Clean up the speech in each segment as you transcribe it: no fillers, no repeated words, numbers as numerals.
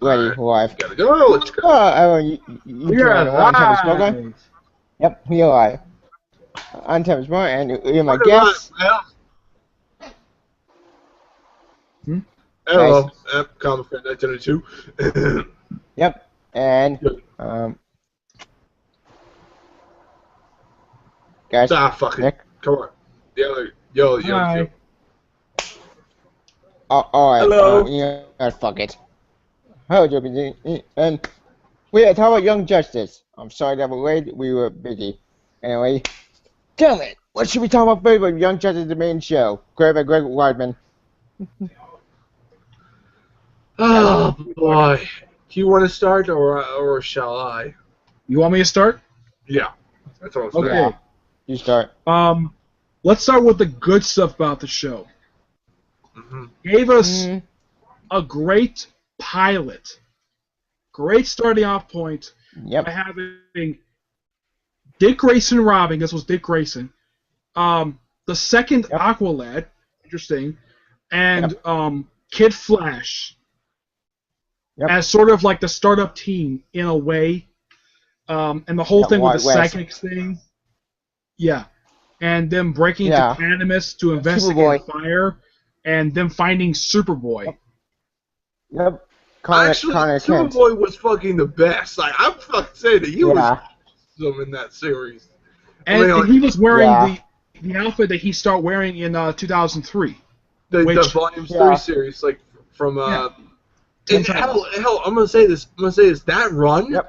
ready, live. Gotta go. Let's go. Everyone, you We are join on Tempest Smoker? live. Yep, we are live. I'm Tempest Smoker, and you're my What guest. Hello. Nice. Comic Fan 1992. Yep, and guys, Fuck it. Nick. Come on. The other. Yo. Hi. Alright, Hello. yeah, fuck it. Hello, Joker, and we are talking about Young Justice. I'm sorry that we're late, we were busy. Anyway, damn it! What should we talk about first with Young Justice, the main show? Greg Weidman. Oh boy. Do you want to start or shall I? You want me to start? Yeah. That's what I'm saying. Okay. Yeah. You start. Let's start with the good stuff about the show. Mm-hmm. Gave us a great pilot. Great starting off point Yep. by having Dick Grayson robbing. This was Dick Grayson. The second Aqualad, interesting, and Kid Flash as sort of like the startup team in a way, and the whole thing with the psychics thing. Yeah, and them breaking into Cannabis to investigate fire, and them finding Superboy. Yep. Actually, Superboy was fucking the best. Like, I'm fucking saying that he was awesome in that series. And he was wearing the outfit that he started wearing in 2003. The Volume 3 series, like from and hell, I'm gonna say this. That run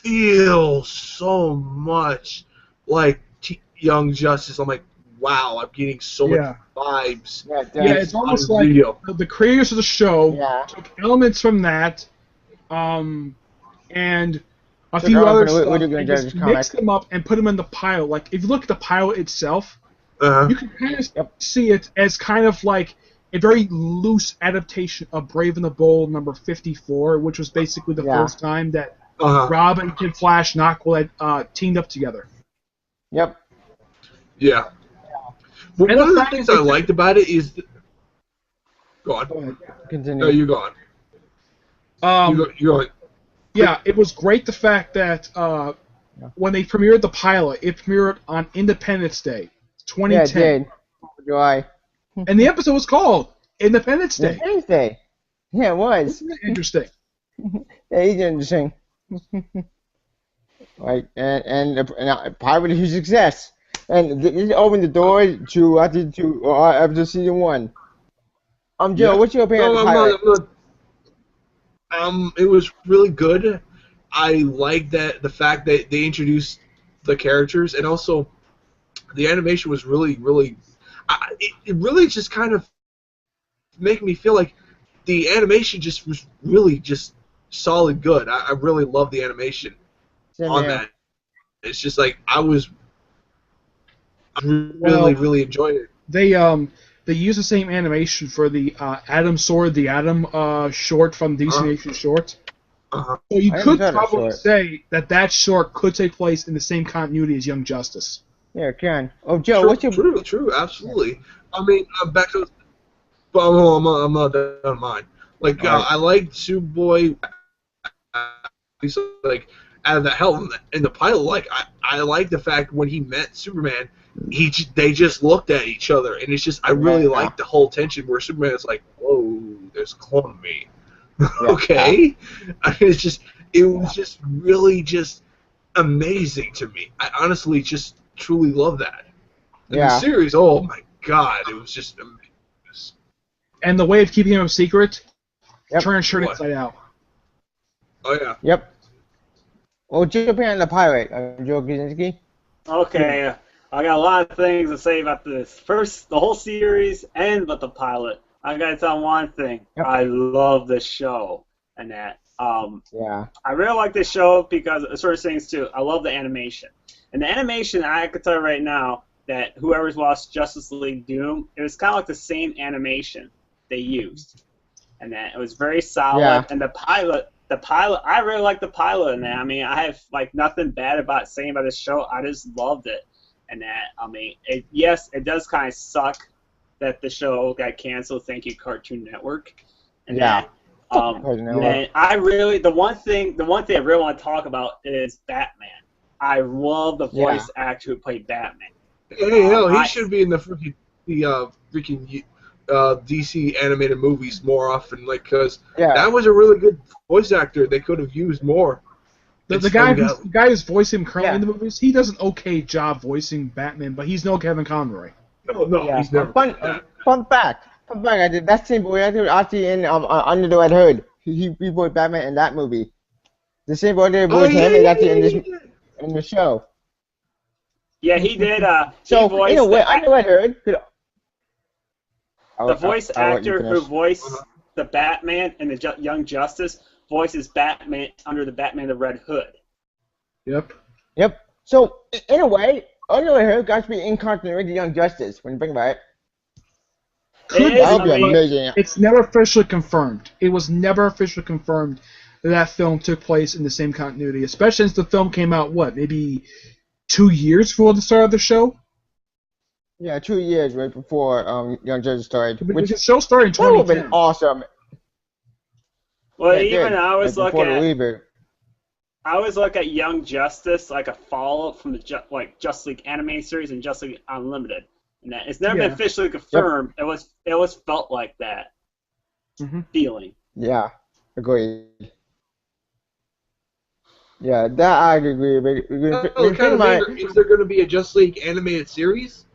feels so much like Young Justice. I'm like, wow, I'm getting so much vibes. Yeah, it's almost like the creators of the show took elements from that, and a few other stuff, and just mixed them up and put them in the pilot. Like, if you look at the pilot itself, you can kind of see it as kind of like a very loose adaptation of Brave and the Bold number 54, which was basically the first time that Robin, Kid Flash, and Aqualad teamed up together. Yep. Yeah. But one of the things I liked about it is... Go on. Continue. No, you go on. You go on. Yeah, it was great the fact that when they premiered the pilot, it premiered on Independence Day, 2010. Yeah, it did. July. And the episode was called Independence Day. Independence Day. Yeah, it was. Isn't that interesting? Yeah, he's interesting. Right, and the pilot was a huge success. And it opened the door to after season 1. Joe, what's your opinion on the pilot? It was really good. I like the fact that they introduced the characters, and also the animation was really, really. It really just kind of made me feel like the animation just was really just solid good. I really love the animation on that. It's just like I really enjoyed it. They use the same animation for the Atom Sword, the Atom short from DC Nation Short. So you could probably say that short could take place in the same continuity as Young Justice. Yeah, it can. Oh, Joe, what's your... True, absolutely. I mean, back to... I'm not done on mine. Like, I like Superboy. He's like, out of the hell in the pilot. Like, I like the fact when he met Superman, they just looked at each other, and it's just I really like the whole tension where Superman is like, "Whoa, there's a clone of me." Okay, I mean, it was just really just amazing to me. I honestly just truly love that. And the series, oh my god, it was just amazing. And the way of keeping him a secret, turn his shirt inside out. Oh yeah. Yep. Well, what's your opinion on the pilot, Joe Kaczynski? Okay. I got a lot of things to say about this. First, the whole series and about the pilot. I gotta tell one thing. I love this show and that. I really like this show because of certain things too. I love the animation. And the animation, I can tell you right now that whoever's watched Justice League Doom, it was kind of like the same animation they used. And that it was very solid. Yeah. And the pilot, I really like the pilot in that. I mean, I have like nothing bad about saying about this show. I just loved it. And that, I mean, yes, it does kind of suck that the show got canceled. Thank you, Cartoon Network. And that, And the one thing I really want to talk about is Batman. I love the voice actor who played Batman. Hey, hell, he should be in the freaking DC animated movies more often, like, because that was a really good voice actor. They could have used more. The guy who's voicing him currently in the movies, he does an okay job voicing Batman, but he's no Kevin Conroy. No, he's never. Fun fact. I did that same boy actor actually in Under the Red Hood. He voiced Batman in that movie. The same boy that voiced him is actually in the show. Yeah, he did. So in a way, Under the Red Hood. The voice actor who voiced the Batman in the Young Justice voices Batman under the Batman the Red Hood. Yep. So in a way, Under the Red Hood got to be in continuity with the Young Justice when you think about it. That would be amazing. It's never officially confirmed. It was never officially confirmed that film took place in the same continuity, especially since the film came out, maybe 2 years before the start of the show? Yeah, 2 years right before Young Justice started. Which the show started in 2010. That would have been awesome. Well, I always look at Young Justice like a follow-up from the Justice League animated series and Justice League Unlimited. And that it's never been officially confirmed. Yep. It was felt like that feeling. Yeah, agreed. Yeah, that I agree with. Is there going to be a Justice League animated series?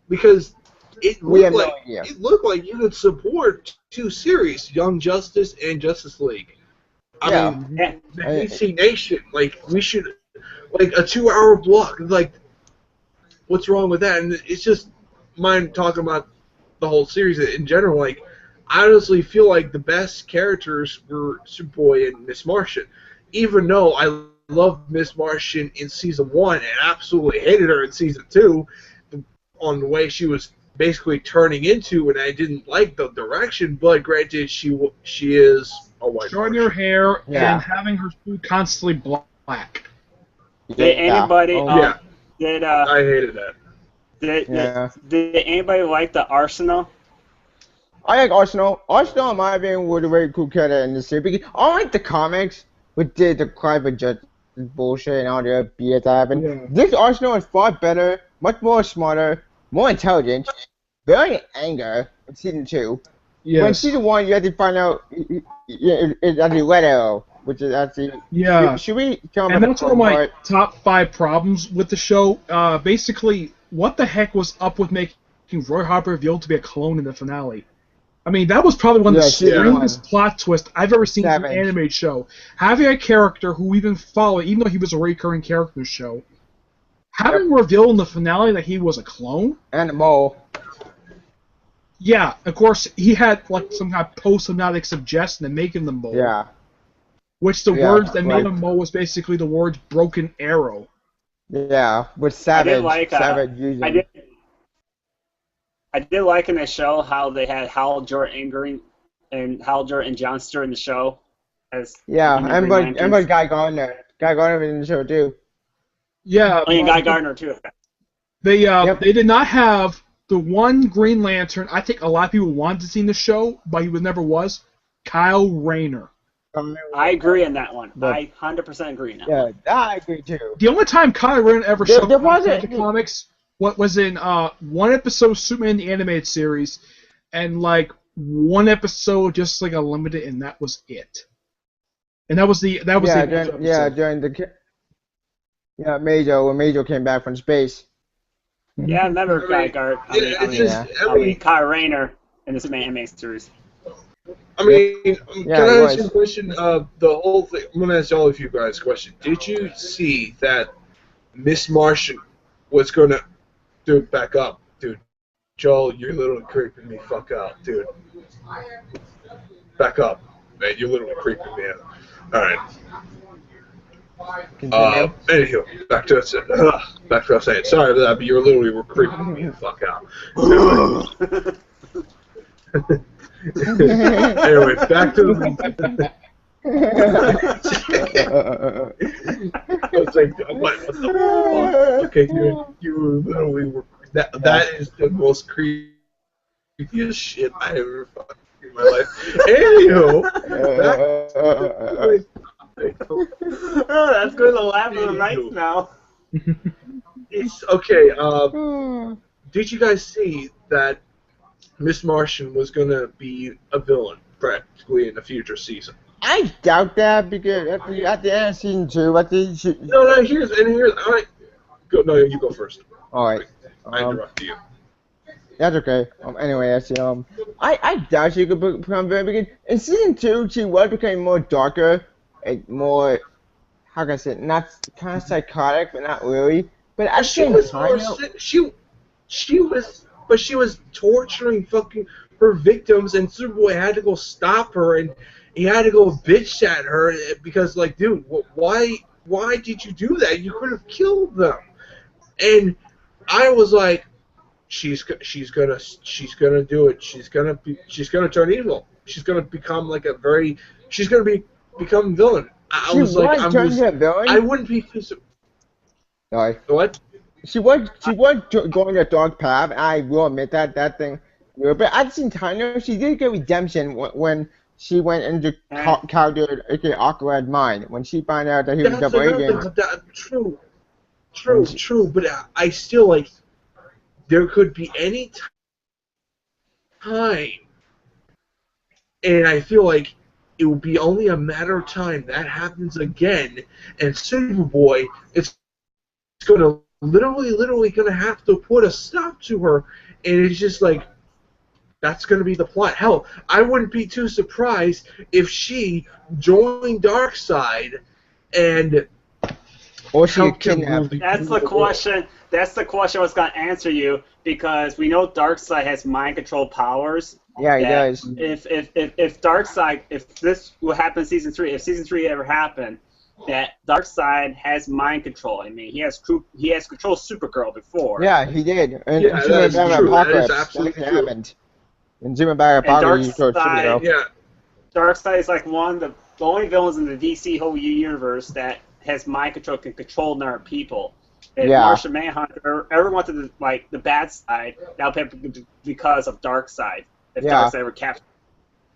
Because it looked like you could support 2 series, Young Justice and Justice League. I mean, the DC Nation, we should, a 2-hour block, what's wrong with that? And it's just mine talking about the whole series in general. I honestly feel like the best characters were Superboy and Miss Martian, even though I loved Miss Martian in Season 1 and absolutely hated her in Season 2 on the way she was basically turning into, and I didn't like the direction, but granted, she is a white shorting her hair and having her suit constantly black. Did anybody... I hated that. Did anybody like the Arsenal? I like Arsenal. Arsenal, in my opinion, was a very cool character in the series. I like the comics, which did the private justice bullshit and all the other BS that happened. Yeah. This Arsenal is far better, much more smarter, more intelligent, very angry in Season 2. Yes. When Season 1, you have to find out it's actually Red Arrow, which is actually... Yeah. Should we tell and that's one of my top 5 problems with the show. Basically, what the heck was up with making Roy Harper revealed to be a clone in the finale? I mean, that was probably one of the strangest plot twists I've ever seen in an animated show. Having a character who we even follow, even though he was a recurring character in the show, having revealed in the finale that he was a clone? And a mole. Yeah, of course, he had some kind of post-hypnotic suggestion to making the mole. Yeah. Which the words that made him mole was basically the words broken arrow. Yeah, with Savage. Savage using. I did like in the show how they had Hal Jordan and John Stewart in the show. And Guy Gardner. Guy Gardner was in the show too. Yeah. And Guy Gardner too. They did not have the one Green Lantern I think a lot of people wanted to see in the show, but he never was, Kyle Rayner. I agree on that one. I 100% agree on that one. Yeah, I agree too. The only time Kyle Rayner ever showed up in the comics was in one episode of Superman the Animated Series, and one episode just a limited, and that was it. And that was the Major, when Major came back from space. Yeah, I remember Kyle Rayner in the Superman Animated Series. I mean, can I ask you a question? The whole thing. I'm gonna ask all of you guys a question. Did you see that Miss Martian was gonna back up, dude? Joel, you're literally creeping me fuck out, dude. Back up, man. You're literally creeping me out. All right. Anywho, back to what I was saying. Sorry for that, but you're literally creeping me the fuck out. Anyway, back to the... I was like, what the fuck? Okay, you literally were... That is the most creepiest shit I ever fucked in my life. Anywho, back Oh, that's good to laugh at the night now. It's okay. Did you guys see that Miss Martian was gonna be a villain practically in a future season? I doubt that because at the end of season 2, I think she. No. Here's. All right. Go. No, you go first. All right. I interrupted you. That's okay. Anyway, I doubt she could become very big. In season 2, she was becoming more darker and more, how can I say it, not kind of psychotic, but not really. But at the same time, she was torturing fucking her victims, and Superboy had to go stop her, and he had to go bitch at her because, like, dude, why did you do that? You could have killed them. And I was like, she's gonna do it. She's gonna turn evil. She's gonna become like become villain. I wouldn't be too. Sorry. What? She was going a dark path. I will admit that thing. But at the same time, though, she did get redemption when she went into Calder, aka Aqualad's mind. When she found out that he was double agent. True. But I still like. There could be any time, and I feel like it will be only a matter of time that happens again, and Superboy is going to literally going to have to put a stop to her, and it's just like, that's going to be the plot. Hell, I wouldn't be too surprised if she joined Darkseid and... Or she kidnapped. That's the question. That's the question I was going to answer you, because we know Darkseid has mind control powers. Yeah, he does. If Darkseid, if this will happen in season 3, if season 3 ever happened, that Darkseid has mind control. I mean, he has controlled Supergirl before. Yeah, he did. And yeah, that's true. That is absolutely true. Happened. In Superman Apocalypse, he controlled Supergirl. Yeah. Darkseid is like one of the only villains in the DC whole universe that has mind control, can control their people. If Martian Manhunter ever went to the bad side, that would be because of Darkseid. If Darkseid ever captured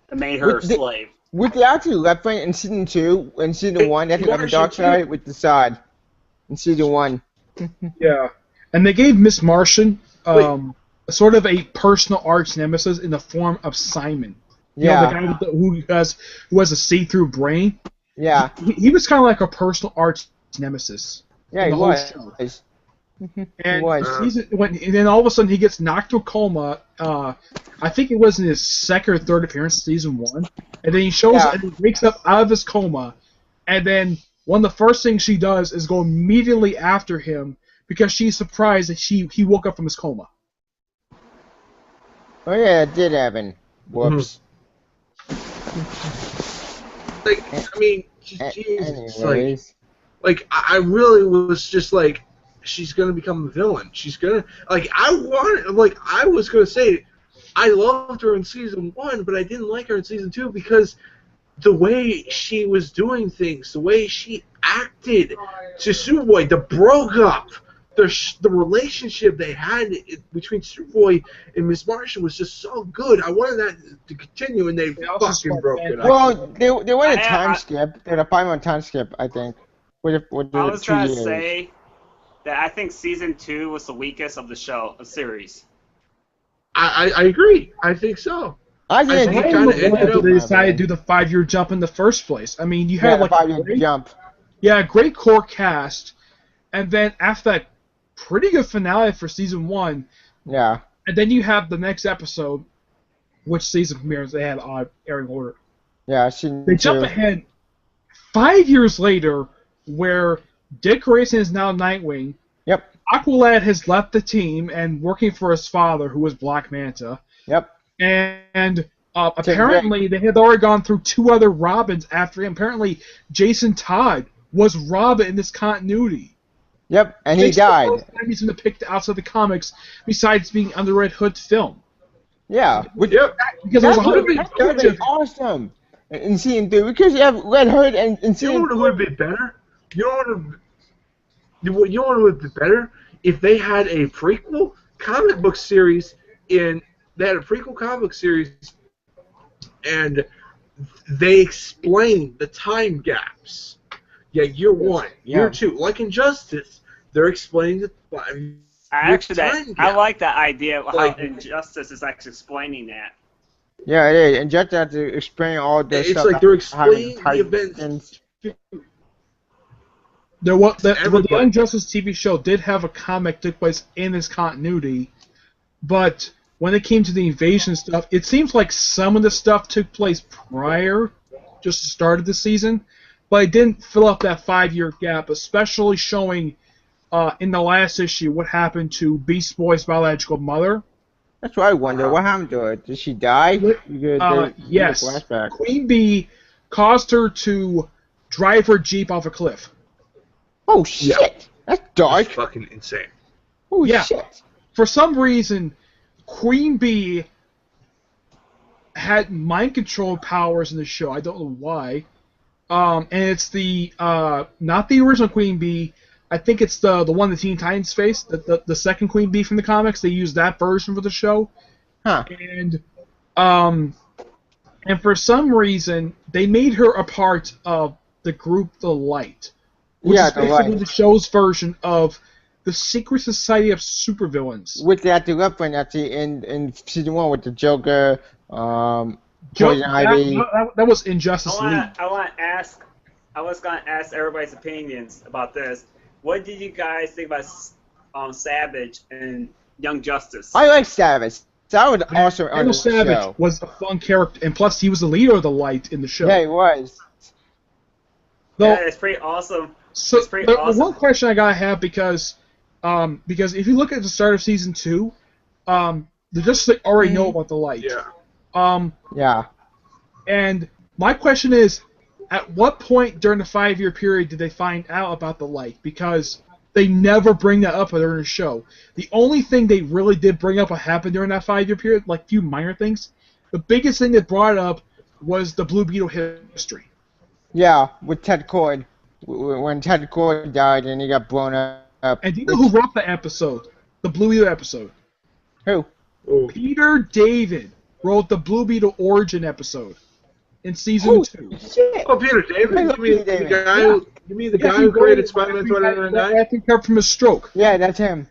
and made her a slave. With the actually left wing in season 2, in season 1, they had to have a Darkseid with the side. In season 1. Yeah. And they gave Miss Martian sort of a personal arch nemesis in the form of Simon. You know, the guy who has a see-through brain. Yeah. He was kind of like a personal arch nemesis. Yeah, he was. And then all of a sudden he gets knocked to a coma. I think it was in his second or third appearance in season 1. And then he shows and he wakes up out of his coma. And then one of the first things she does is go immediately after him because she's surprised that he woke up from his coma. Oh yeah, it did happen. Whoops. Like, I mean, Jesus. Like, I really was just like, she's gonna become a villain. She's gonna, like, I was gonna say, I loved her in season 1, but I didn't like her in season 2 because the way she was doing things, the way she acted to Superboy, the broke up, the relationship they had between Superboy and Miss Martian was just so good. I wanted that to continue, and they fucking broke it up. Well, they went a time skip. They had a 5-month time skip, I think. I was trying to say that I think season 2 was the weakest of the series. I agree. I think so. I think it kind of ended up. They decided to do the 5-year jump in the first place. I mean, you had like a 5-year jump. Yeah, a great core cast, and then after that, pretty good finale for season 1. Yeah. And then you have the next episode, which season premieres they had odd airing order. Yeah, they jump ahead 5 years later, where Dick Grayson is now Nightwing. Yep. Aqualad has left the team and working for his father, who was Black Manta. Yep. And apparently they had already gone through 2 other Robins after him. Apparently Jason Todd was Robin in this continuity. Yep, and he died. He's been depicted outside the comics, besides being on the Red Hood film. Yeah, because that would be awesome. In season 3, because you have Red Hood and in season. You know what would be better? You know what would be better if they had a prequel comic book series and they explain the time gaps. Yeah, year 1, year 2. Like Injustice, they're explaining the 5-year time gap. I like that idea of how Injustice is actually explaining that. Yeah, it is. And just have to explain all this stuff. It's like they're explaining the events. The Young Justice TV show did have a comic that took place in this continuity, but when it came to the invasion stuff, it seems like some of the stuff took place prior, just the start of the season, but it didn't fill up that 5-year gap, especially showing in the last issue what happened to Beast Boy's biological mother. That's what I wonder. What happened to her? Did she die? Yes. Queen Bee caused her to drive her Jeep off a cliff. Oh, shit. Yeah. That's dark. That's fucking insane. Oh, shit. For some reason, Queen Bee had mind control powers in the show. I don't know why. And it's the not the original Queen Bee. I think it's the one the Teen Titans face, the second Queen Bee from the comics. They used that version for the show. Huh. And for some reason, they made her a part of the group The Light. Which is basically the show's version of the Secret Society of Supervillains. With that reference actually in season 1 with the Joker, Poison Ivy. That was Injustice League. I was gonna ask everybody's opinions about this. What did you guys think about Savage and Young Justice? I like Savage. Savage was awesome on the Savage show. Was a fun character, and plus he was the leader of the Light in the show. Yeah, he was. Yeah, it's pretty awesome. So the one question I gotta have because if you look at the start of season 2, the Justice League already know about the Light. Yeah. Yeah. And my question is, at what point during the 5-year period did they find out about the Light? Because they never bring that up during the show. The only thing they really did bring up what happened during that 5-year period, like a few minor things, the biggest thing that brought it up was the Blue Beetle history. Yeah, with Ted Kord. When Ted Kord died and he got blown up. And do you know who wrote the episode? The Blue Beetle episode? Who? Peter David wrote the Blue Beetle origin episode in season 2. Shit. Oh, Peter David? You mean the guy who created Spider-Man 2009? After he recovered from a stroke. Yeah, that's him.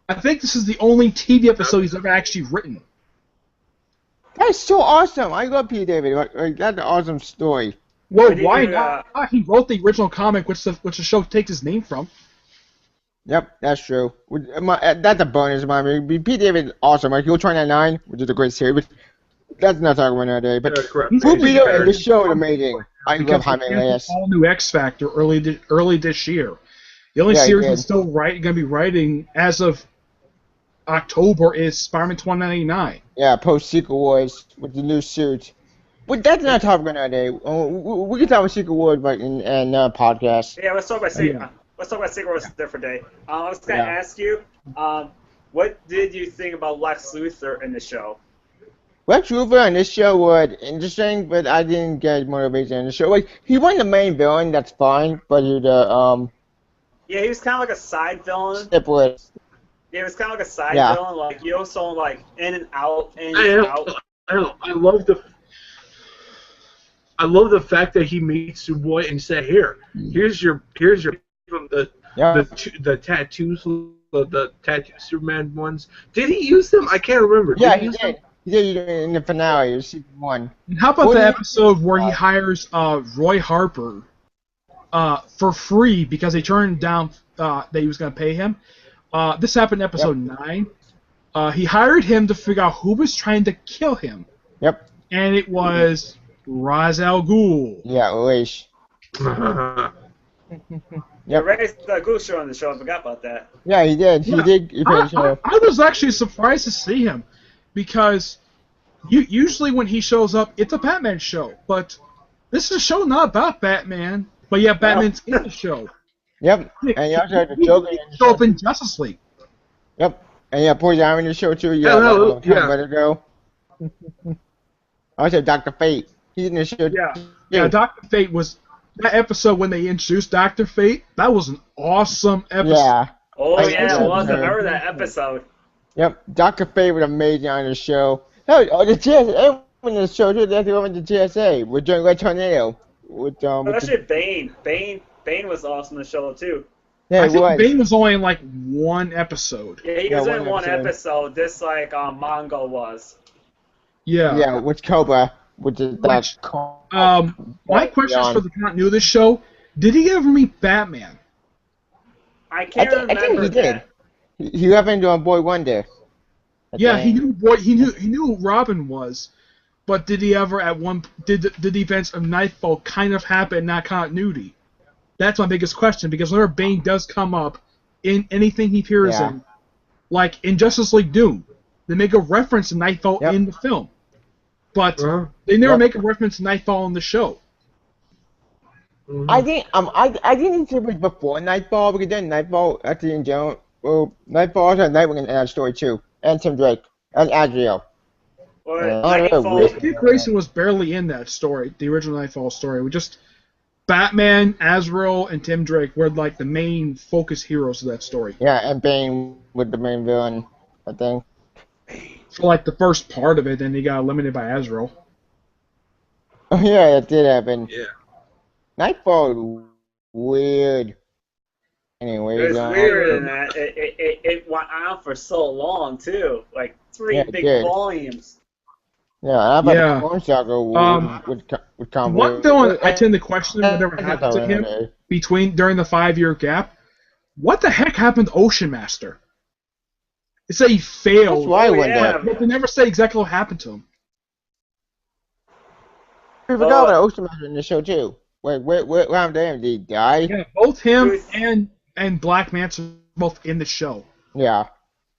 I think this is the only TV episode he's ever actually written. That's so awesome. I love Peter David. That's an awesome story. Well, why not? He wrote the original comic, which the show takes his name from. Yep, that's true. That's a bonus. Peter David is awesome. Like, He'll 29, which is a great series, but that's not talking about another day. But Blue Beetle and the show is amazing. I love Jaime Reyes. All new X Factor early this year. The only series he's still going to be writing as of October is Spider-Man 2099. Yeah, post Secret Wars with the new suit. But that's not talking about another day. We can talk about Secret Wars in podcast. Yeah, let's talk about Secret. Let's talk about Secret Wars a different day. I was going to ask you, what did you think about Lex Luthor in the show? Lex Luthor in this show was interesting, but I didn't get motivation in the show. Like, he wasn't the main villain, that's fine, but he Yeah, he was kind of like a side villain. Stiplet. Yeah, he was kind of like a side villain, like, you know, so like in and out, in and out. I love the fact that he meets Superboy and said, here's your from the tattoos, the tattoo Superman ones. Did he use them? I can't remember. Yeah, he did. He did in the finale of season 1. And how about the episode where he hires Roy Harper for free because they turned down that he was going to pay him? This happened in episode 9. He hired him to figure out who was trying to kill him. Yep. And it was Ra's al Ghul. Yeah, Elish. Yep. Raised the Goose show on the show. I forgot about that. Yeah, he did. He did. I was actually surprised to see him because usually when he shows up, it's a Batman show. But this is a show not about Batman. But yeah, Batman's in the show. Yep. And you also had the Joker in the show up in Justice League. Yep. And yeah, Poison Ivy in the show too. Yeah. Let it go. Also, Dr. Fate. He's in the show. Yeah. Dr. Fate was. That episode when they introduced Dr. Fate, that was an awesome episode. Yeah. Oh, yeah, it was. I remember that episode. Yep. Dr. Fate was amazing on the show. Everyone in the show too. They have to go into TSA with John Red Tornado. Especially Bane. Bane was awesome in the show too. Yeah, I think Bane was only in like one episode. Yeah, he was in one episode. This like Mongo was. Yeah. Yeah, with Cobra, which is that. My question is for the continuity of this show: did he ever meet Batman? I can't remember. I think he did. He happened on Boy Wonder. Yeah, he knew who Robin was, but did he ever did the events of Nightfall kind of happen in that continuity? That's my biggest question, because whenever Bane does come up in anything he appears in, like in Justice League Doom, they make a reference to Nightfall in the film, but they never make a reference to Nightfall in the show. I think I think it was before Nightfall, because then Nightfall actually in general. Well, Nightfall also had Nightwing in that story too, and Tim Drake and Adriel. Dick Grayson was barely in that story, the original Nightfall story. We just Batman, Azrael, and Tim Drake were like the main focus heroes of that story. Yeah, and Bane was the main villain, I think. For like the first part of it, then he got eliminated by Azrael. Oh yeah, that did happen. Yeah. Nightfall, weird. Anyway, it was weird in that it went on for so long too, like three big volumes. Yeah, how about the Clone Saga would come. One villain I tend to question whatever happened to him during the 5-year gap. What the heck happened to Ocean Master? They say he failed. That's why I wonder. But they never say exactly what happened to him. We forgot about Ocean Master in the show too. Wait, what happened to him? Did he die? Yeah, both him and Black Manta both in the show. Yeah.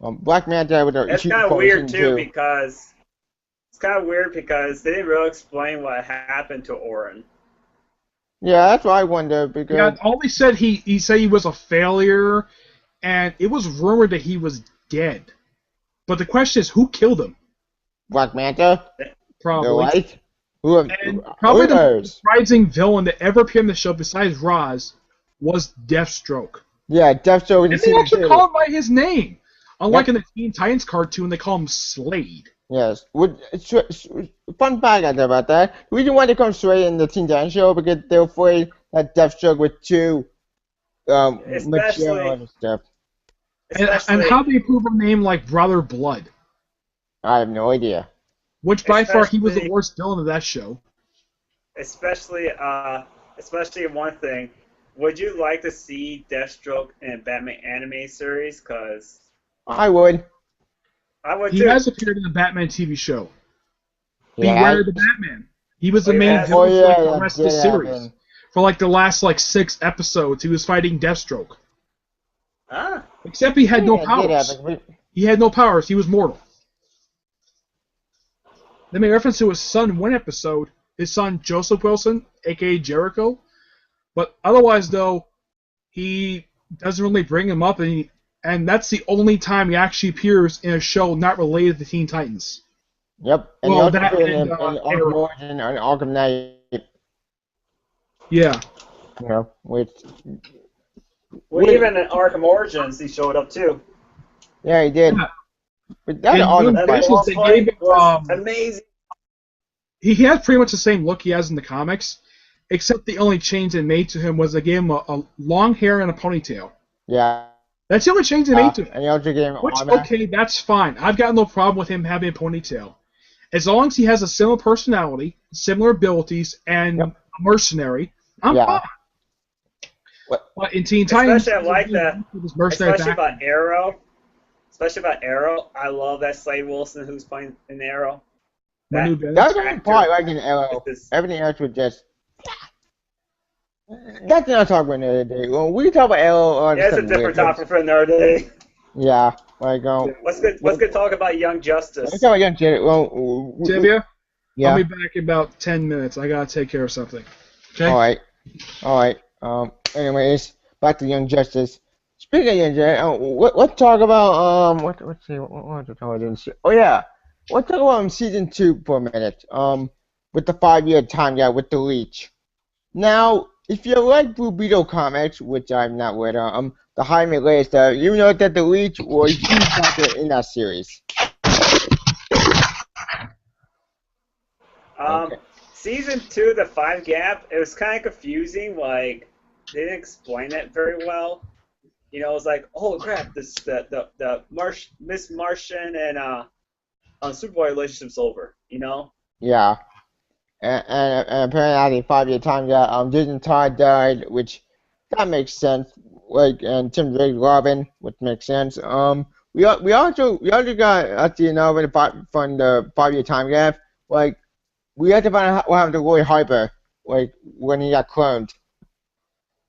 Black Manta with It's kind of weird too because they didn't really explain what happened to Orin. Yeah, that's what I wonder because all they said he said he was a failure, and it was rumored that he was dead. But the question is, who killed him? Black Manta. Probably. The Light. Probably the most surprising villain that ever appeared in the show besides Roz was Deathstroke. Yeah, Deathstroke. And they actually call him by his name. Unlike in the Teen Titans cartoon, they call him Slade. Yes. Fun fact about that. The reason why they come straight in the Teen Titans show because they're afraid that Deathstroke was too mature and stuff. And how do you prove a name like Brother Blood? I have no idea. Which by far he was the worst villain of that show. Especially one thing. Would you like to see Deathstroke in a Batman anime series? Cause I would. I would too. He has appeared in the Batman TV show. Yeah. Beware the Batman. He was the main villain for the rest of the series. For like the last 6 episodes, he was fighting Deathstroke. Ah. Except he had no powers. He had no powers. He was mortal. They made reference to his son in one episode, his son Joseph Wilson, a.k.a. Jericho. But otherwise, though, he doesn't really bring him up, and that's the only time he actually appears in a show not related to Teen Titans. Yep. And well, that and Arkham Origin and Arkham Knight. Yeah. You know, even in Arkham Origins, he showed up too. Yeah, he did. Yeah. But that was amazing. He had pretty much the same look he has in the comics, except the only change they made to him was they gave him a long hair and a ponytail. Yeah. That's the only change they made to him. And he also gave him okay, that's fine. I've got no problem with him having a ponytail. As long as he has a similar personality, similar abilities, and a mercenary, I'm fine. But in Teen Titans, especially I like that. Especially about Arrow. Especially about Arrow, I love that Slade Wilson who's playing in Arrow. That's the only part I like in Arrow. Everything else was just. That's not talking about another day. When we talk about Arrow, that's a different topic for another day. Yeah, like Let's get talk about Young Justice. Let's talk about Young Justice. Tibia? Yeah. I'll be back in about 10 minutes. I gotta take care of something. Okay. All right. Anyways, back to Young Justice. Speaking of Young Justice, let's talk about let's see. What was I talking about? Oh yeah, let's talk about season 2 for a minute. With the 5-year time gap with the Leech. Now, if you like Blue Beetle comics, which I'm not with, the Jaime Reyes stuff, you know that the Leech was a huge factor in that series. Okay. Season 2, the 5 gap, it was kind of confusing. Like, they didn't explain it very well. You know, it was like, oh crap, the Miss Martian and Superboy relationship's over. You know? Yeah. And apparently after 5 year time gap, Jason Todd died, which that makes sense. Like, and Tim Drake Robin, which makes sense. We also got actually another from the 5 year time gap. Like, we had to find out what happened to Roy Harper, like when he got cloned.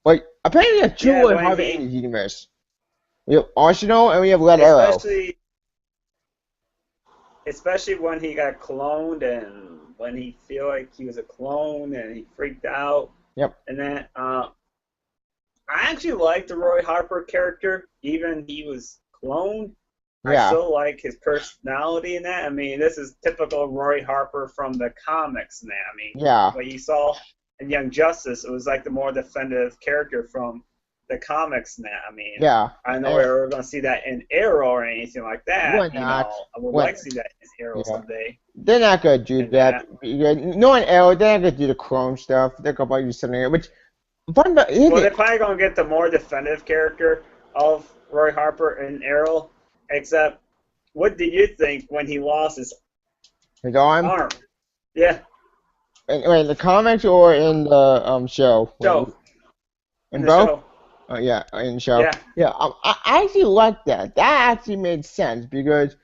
Like, apparently there's two Roy Harper in the universe. We have Arsenal and we have Red Arrow. Especially when he got cloned and when he feel like he was a clone and he freaked out. Yep. And then I actually like the Roy Harper character, even he was cloned. Yeah. I still like his personality in that. I mean, this is typical Roy Harper from the comics now. I mean, yeah. What you saw in Young Justice, it was like the more definitive character from the comics now. I mean, yeah. I don't know if we're going to see that in Arrow or anything like that. Why not? I would like to see that in Arrow someday. They're not going to do that. Knowing Arrow, they're not going to do the clone stuff. They're going to probably do something which. Well, they're probably going to get the more definitive character of Roy Harper in Arrow. Except, what did you think when he lost his arm? Yeah. Wait, in the comics or in the show? Show. In both? Show. Oh yeah, in the show. Yeah. Yeah. I actually like that. That actually made sense because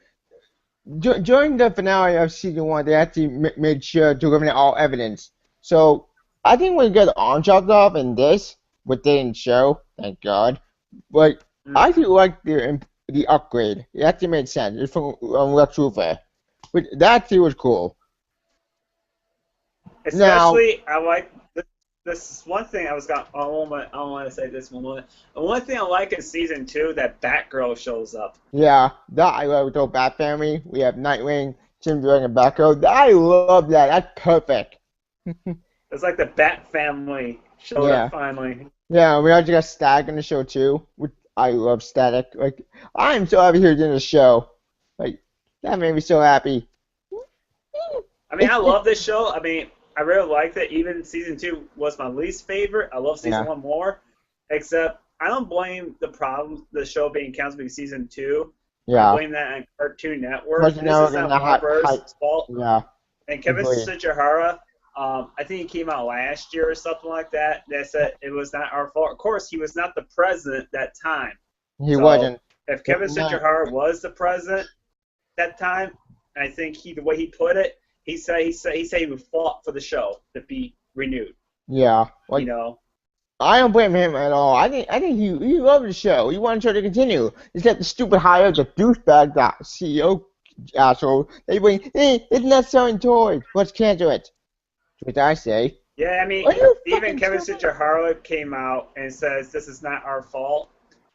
during the finale of season 1, they actually made sure to eliminate all evidence. So I think we get the arm chopped off in this, but they didn't show. Thank God. But I actually like the upgrade. It actually made sense. It's from Lex Luthor. But that actually was cool. Especially, I like this is one thing I want to say this one moment. And one thing I like in season 2 that Batgirl shows up. Yeah, that I love the Bat family. We have Nightwing, Tim Drake, and Batgirl. I love that. That's perfect. It's like the Bat family showed up finally. Yeah, we also got Static in the show too. I love Static. Like, I'm so happy he's in the show. Like, that made me so happy. I mean, I love this show. I mean, I really liked it. Even season 2 was my least favorite. I love season 1 more. Except, I don't blame the show being canceled because season 2. Yeah. I blame that on Cartoon Network. This is not Warner's fault. Yeah. And Kevin Tsujihara, I think he came out last year or something like that. That said it was not our fault. Of course, he was not the president that time. He wasn't. If Kevin Tsujihara was the president that time, I think the way he put it, he said he would fought for the show to be renewed. Yeah. Like, you know. I don't blame him at all. I think he loved the show. He wanted the show to continue. Except the stupid hire, the douchebag, that CEO asshole. They bring, hey, it's not selling toys. Let's cancel it. What I say. Yeah, I mean, even Kevin Tsujihara came out and says this is not our fault.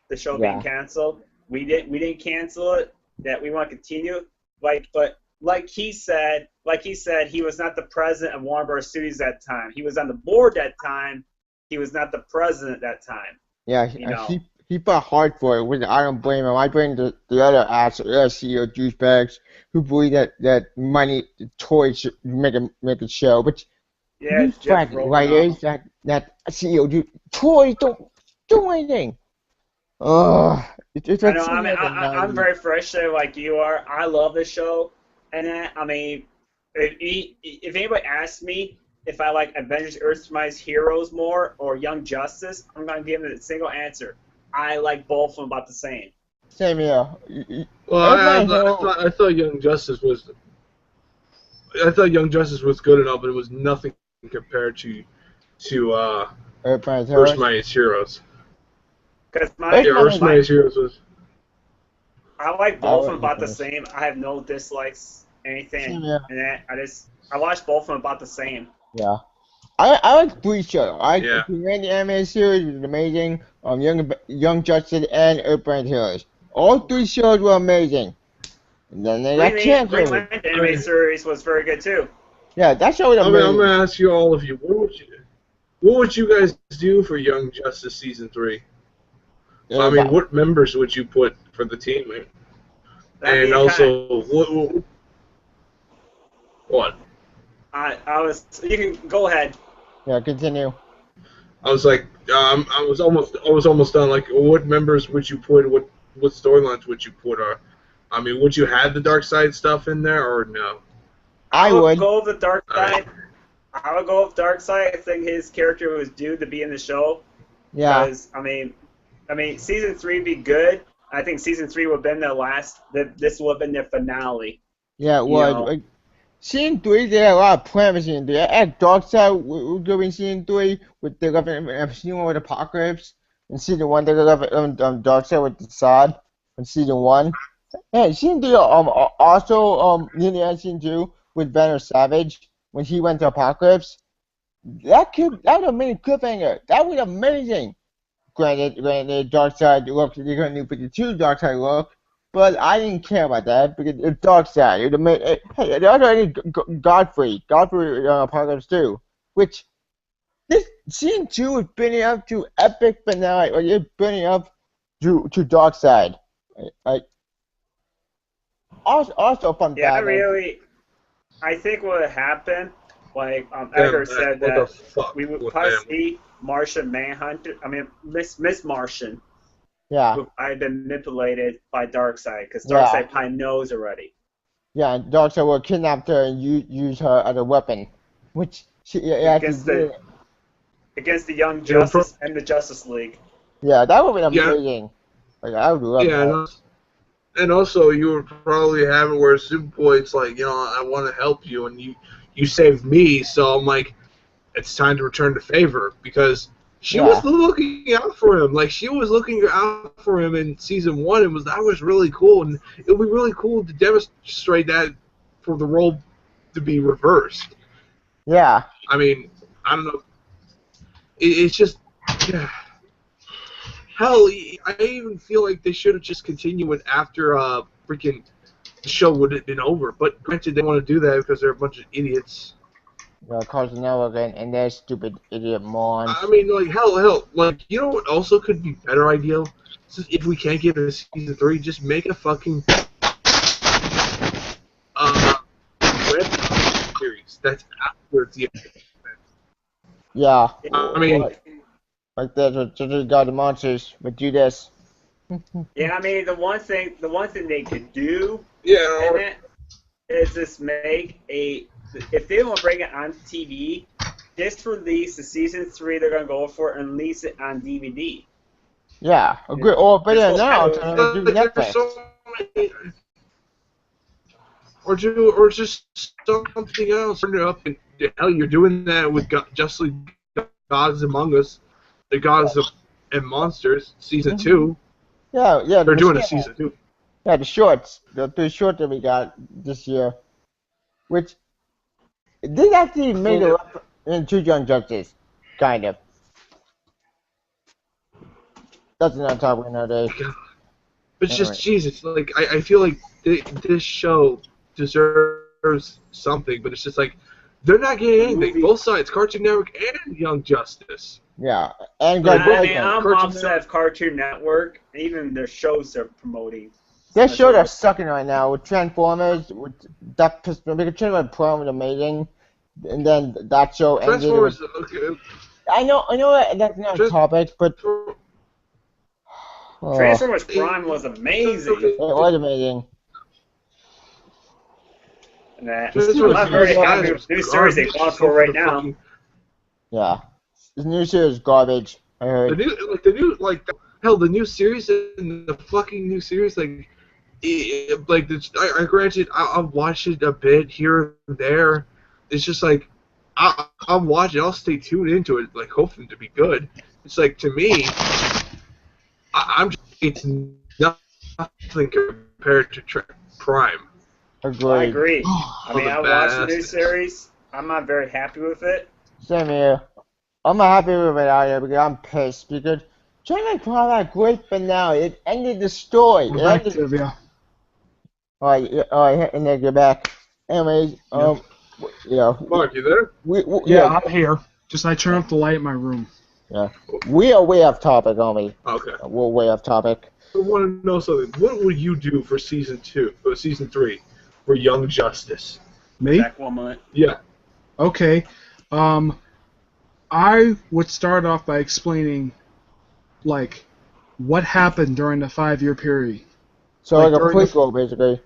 The show being canceled. We didn't cancel it. That we want to continue. Like he said, he was not the president of Warner Bros. Studios that time. He was on the board that time. He was not the president that time. Yeah, he fought hard for it. Which I don't blame him. I blame the other CEO douchebags who believe that money, toys should make a show. But yeah, Jeff writers, that CEO toys don't do anything. I'm very frustrated like you are. I love this show, and I mean, if anybody asks me if I like Avengers: Earth's Mightiest Heroes more or Young Justice, I'm gonna give them a single answer. I like both of them about the same. Same here. Well, I thought Young Justice was. I thought Young Justice was good enough, but it was nothing compared to Earth's Mightiest Heroes. Because Earth's Mightiest Heroes was. I like both of them about the same. I have no dislikes, anything, and that I watched both of them about the same. Yeah. I like Bleach show. The animated series was amazing. Young Justice and Earthbound Heroes. All 3 shows were amazing. And then they got canceled. The animated series was very good too. Yeah, that show was amazing. I'm gonna ask you all of you, what would you guys do for Young Justice season 3? I mean, what members would you put for the team? And also, what? I was. You can go ahead. Yeah, continue. I was like, I was almost done. Like, what members would you put? What storylines would you put? I mean, would you have the Dark Side stuff in there or no? I would go with the Dark Side. I would go with Dark Side. I think his character was due to be in the show. Yeah. Because I mean, season 3 would be good. I think season 3 would have been the last. This would have been their finale. Yeah, it would. Like, season 3, they had a lot of plans for season 3. I had Dark Side doing season 3 with the season 1 with Apocalypse, and season 1 they left Dark Side with the Sod in season 1. Hey, season 3 also near the end season 2 with Venom Savage when he went to Apocalypse. That was a mini cliffhanger. That was amazing. Granted, Dark Side look, they're gonna do 52 Dark Side look, but I didn't care about that because it's Dark Side. Hey, they also had Godfrey Apocalypse 2, which this season 2 is building up to epic finale, or it's building up to Dark Side. Also fun fact. Yeah, I think what happened, like Edgar said, that we would probably see Martian Manhunter. I mean, Miss Martian. Yeah. I've been manipulated by Darkseid because Darkseid probably knows already. Yeah, and Darkseid will kidnap her and use her as a weapon, which against the Young Justice and the Justice League. Yeah, that would be amazing. Like, I would love that. And also, you would probably have it where Superboy's like, I want to help you, and you saved me, so I'm like, it's time to return the favor, because she was looking out for him. Like, she was looking out for him in season 1, and that was really cool, and it would be really cool to demonstrate that for the role to be reversed. Yeah. I mean, I don't know. It's just... Yeah. Hell, I even feel like they should have just continued it after freaking the show would have been over. But granted, they want to do that because they're a bunch of idiots. Yeah, Cartoon Network and their stupid idiot morons. I mean, like, hell, like, you know what also could be a better idea? If we can't get a season 3, just make a fucking web series that's afterwards the end. Yeah. I mean... Like that, just got the monsters, but do this. Yeah, I mean, the one thing they could do in it is just make if they want to bring it on TV, just release the season 3 they're gonna go for and release it on DVD. Yeah, agree. Or better now, do Netflix. Or just something else. Turn it up, and hell, you're doing that with Justice Gods Among Us. The Gods and Monsters, season 2. Yeah. They're doing a season 2. Yeah, the shorts that we got this year, which this actually made it up into Young Justice, kind of. That's another topic another day. But it's just Jesus. Like I feel like this show deserves something, but it's just like they're not getting anything. Both sides, Cartoon Network and Young Justice. Yeah, and I'm upset with Cartoon Network. Even their shows they're promoting. Their shows are sucking right now with Transformers. With that Transformers Prime was amazing, and then that show ended. Transformers, okay. I know that's not a topic, but Transformers Prime was amazing. It was amazing. I'm not very happy with the new series they bought for right now. Yeah. This new series is garbage. I heard. The new series and the fucking new series, granted, I'll watch it a bit here and there. It's just like, I'll watch it, I'll stay tuned into it, like, hoping to be good. It's like, to me, it's nothing compared to Prime. Agreed. I agree. I mean, I watched the new series. I'm not very happy with it. Same here. I'm not happy with it either because I'm pissed because China Prime had a great finale. It ended the story. Alright, and then get back. Anyways, Mark, you there? I'm here. Just I turn off the light in my room. Yeah. We are way off topic, aren't we? Okay. We're way off topic. I want to know something. What would you do for season 3 for Young Justice? Me? Back 1 minute. Yeah. Okay. I would start off by explaining, like, what happened during the 5-year period. So like a prequel, basically.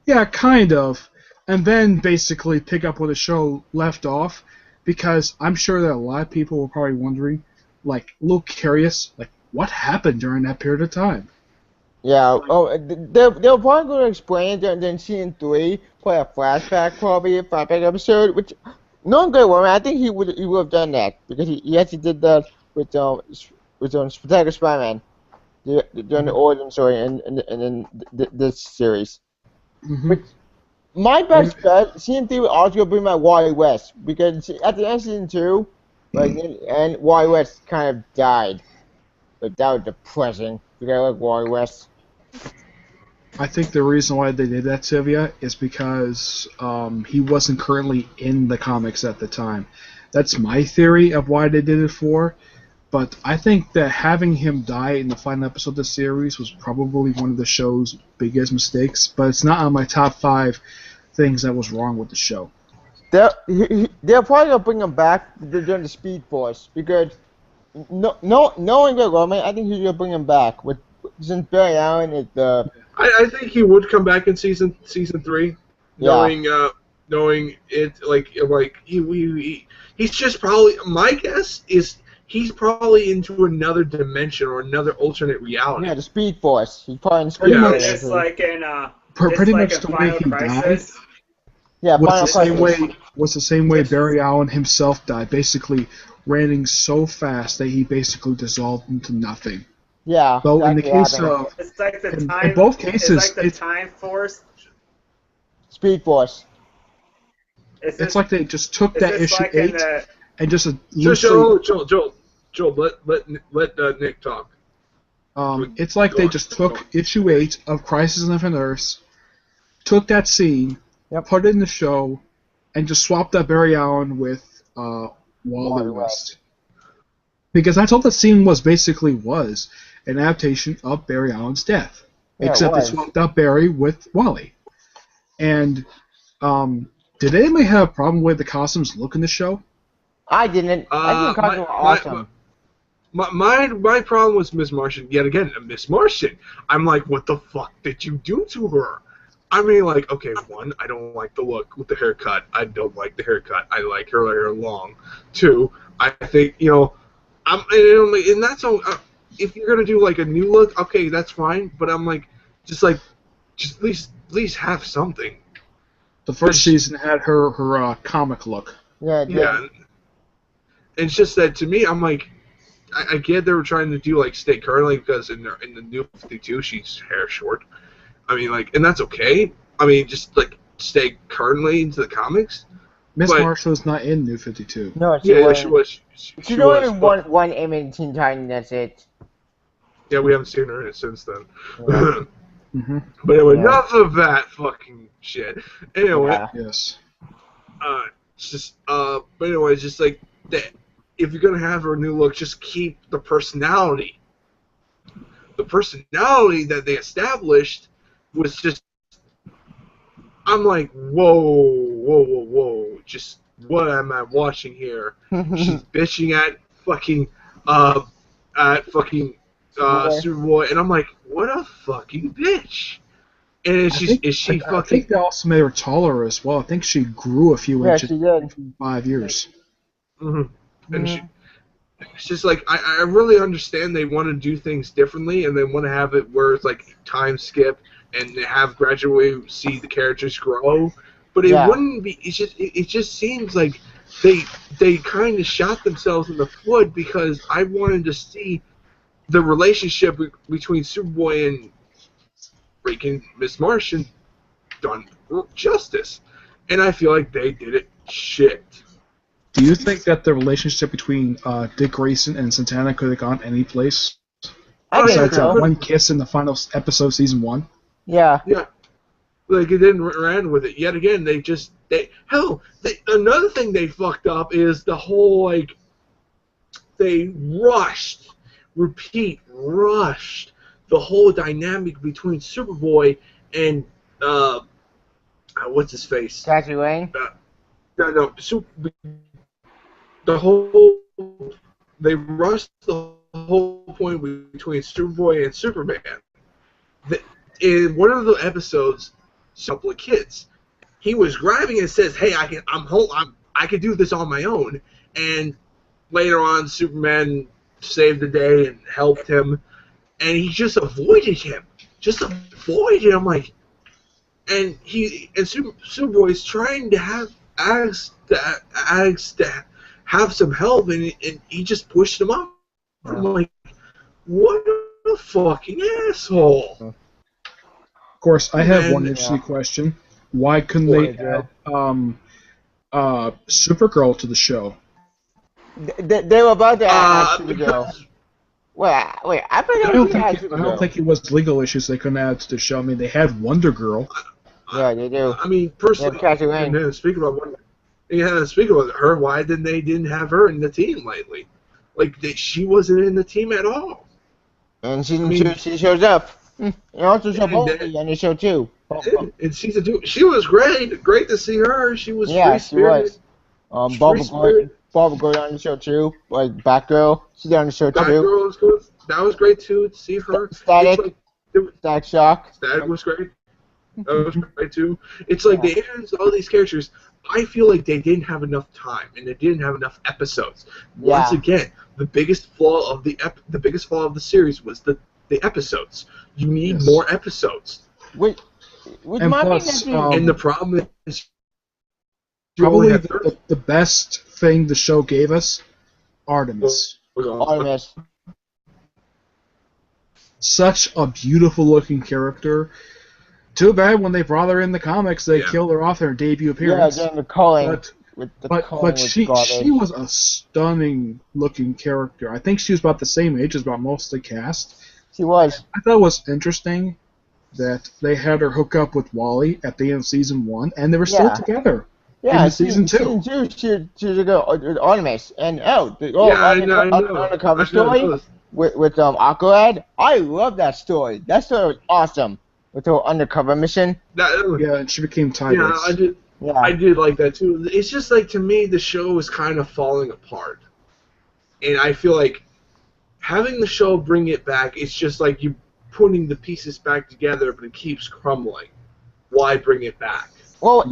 Yeah, kind of. And then basically pick up where the show left off, because I'm sure that a lot of people were probably wondering, like, a little curious, like, what happened during that period of time? Yeah. Oh, they're probably going to explain it, and then season 3, play a flashback, probably a flashback episode. Which, no good one. I think he would have done that because he actually did that with Spectacular Spider-Man, during the origin story, and then this series. Which, my best bet, season 3 would also bring back Wally West, because at the end of season 2, like, and Wally West kind of died. But that was depressing, because I like Wally West. I think the reason why they did that, Sylvia, is because he wasn't currently in the comics at the time. That's my theory of why they did it for. But I think that having him die in the final episode of the series was probably one of the show's biggest mistakes. But it's not on my top 5 things that was wrong with the show. They're probably gonna bring him back during the Speed Force, because knowing Greg Roman, I think he's gonna bring him back. Since Barry Allen is the. I think he would come back in season 3, knowing it like he's just probably, my guess is he's probably into another dimension or another alternate reality. Yeah, the Speed Force. He's probably in the Speed Force. It's like in pretty much the way he died. Yeah, was the same way Barry Allen himself died, basically running so fast that he basically dissolved into nothing. Yeah. So in the case of, it's like the time, in both cases, it's like the Time Force. Speed Force. It's like they just took that issue 8 and just Joel, let Nick talk. It's like they just took issue 8 of Crisis on Infinite Earths, took that scene, put it in the show, and just swapped out Barry Allen with Wally West. Because that's all the scene was an adaptation of Barry Allen's death. Yeah, except they swapped out Barry with Wally. And did anybody have a problem with the costumes look in the show? I didn't. I think the costumes were awesome. My problem was Miss Martian. Yet again, Miss Martian. I'm like, what the fuck did you do to her? I mean, like, okay, 1, I don't like the look with the haircut. I don't like the haircut. I like her hair long. 2, I think, and that's all. If you're gonna do like a new look, okay, that's fine. But I'm like, just at least have something. The first season had her comic look. Yeah. And it's just that to me, I'm like, I get they were trying to do like stay currently because in the New 52 she's hair short. I mean, like, and that's okay. I mean, just like stay currently into the comics. Miss Marshall's not in New 52. No, she was. She's only in one image in Teen Titans. That's it. Yeah, we haven't seen her since then. Yeah. But anyway, enough of that fucking shit. Anyway. Yes. It's just but anyway, it's just like that. If you're gonna have her new look, just keep the personality. The personality that they established was just. I'm like, whoa! Just what am I watching here? She's bitching at fucking Superboy, and I'm like, what a fucking bitch! And I think they also made her taller as well. I think she grew a few inches in 5 years. Mm-hmm. And it's just like I really understand they want to do things differently, and they want to have it where it's like time skip and have gradually see the characters grow. But it wouldn't be. It just seems like they kind of shot themselves in the foot, because I wanted to see the relationship between Superboy and freaking Miss Martian done justice, and I feel like they did it shit. Do you think that the relationship between Dick Grayson and Santana could have gone any place besides that one kiss in the final episode, season 1? Yeah. Yeah. Like, it didn't run with it. Yet again, another thing they fucked up is the whole, like, they rushed the whole dynamic between Superboy and, what's his face? Cassie Lang? No. The whole they rushed the whole point between Superboy and Superman. In one of the episodes, a couple of kids, he was driving and says, "Hey, I can do this on my own." And later on, Superman saved the day and helped him, and he just avoided him. I'm like, and Superboy's trying to have Alex to have some help, and he just pushed him off. I'm like, what a fucking asshole! Of course, I have one interesting question. Why couldn't they add Supergirl to the show? They were about to add Supergirl. Wait, I don't think it was legal issues they couldn't add to the show. I mean, they had Wonder Girl. Yeah, they do. I mean, personally, speaking about her, why didn't have her in the team lately? Like, she wasn't in the team at all. And she shows up. And also showed Boldy on the show too. In season 2, she was great. Great to see her. She was free-spirited. She was. Barbara Gordon on the show too. Like Batgirl, she's on the show too. Batgirl was good. That was great too to see her. Static Shock. Static was great. That was great too. It's like they introduced all these characters. I feel like they didn't have enough time and they didn't have enough episodes. Once again, the biggest flaw of the series was the episodes. You need more episodes. And the problem is probably the best thing the show gave us, Artemis. Such a beautiful looking character. Too bad when they brought her in the comics, they killed her off her debut appearance. Yeah, the culling. But she was a stunning looking character. I think she was about the same age as about most of the cast. She was. I thought it was interesting that they had her hook up with Wally at the end of season 1, and they were still together. Yeah, in season 2. Season 2, she was a girl with Artemis, and undercover story with Aqualad. I love that story. That story was awesome with her undercover mission. And she became Tigress. I did like that too. It's just like, to me, the show is kind of falling apart, and I feel like having the show bring it back, it's just like you putting the pieces back together, but it keeps crumbling. Why bring it back? Well,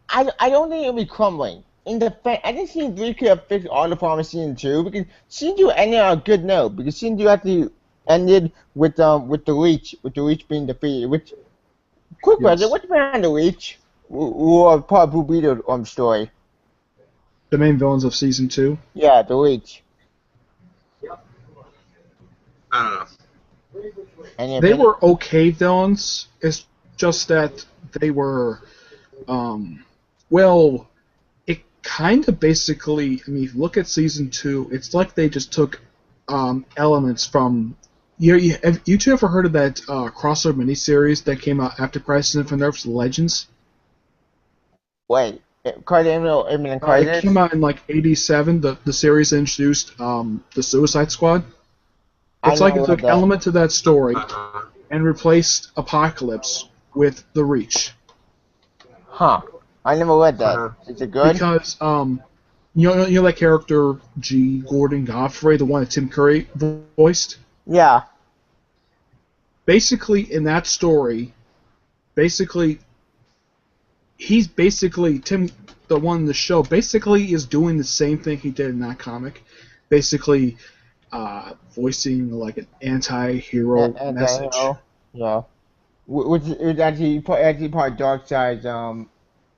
I don't think it'll be crumbling. I think season 3 could have fixed all the problems in season 2, because season 2 ended on a good note, because season 2 actually ended with the Leech being defeated. Quick question, what's behind the Leech? Or part of Blue Beetle story? The main villains of season 2? Yeah, the Leech. I don't know. They were okay villains. It's just that they were, it kind of basically, I mean, if you look at season 2, it's like they just took elements from. Have you two ever heard of that crossover miniseries that came out after Crisis on Infinite Earths, Legends? Wait, it came out in like '87. The series introduced the Suicide Squad. It's like it took elements of that story and replaced Apocalypse with the Reach. Huh. I never read that. Is it good? Because you know that character G. Gordon Godfrey, the one that Tim Curry voiced? Yeah. Basically, in that story, he's basically Tim, the one in the show, basically is doing the same thing he did in that comic. Basically, voicing like an anti-hero message. Yeah. Which is actually part of Darkseid's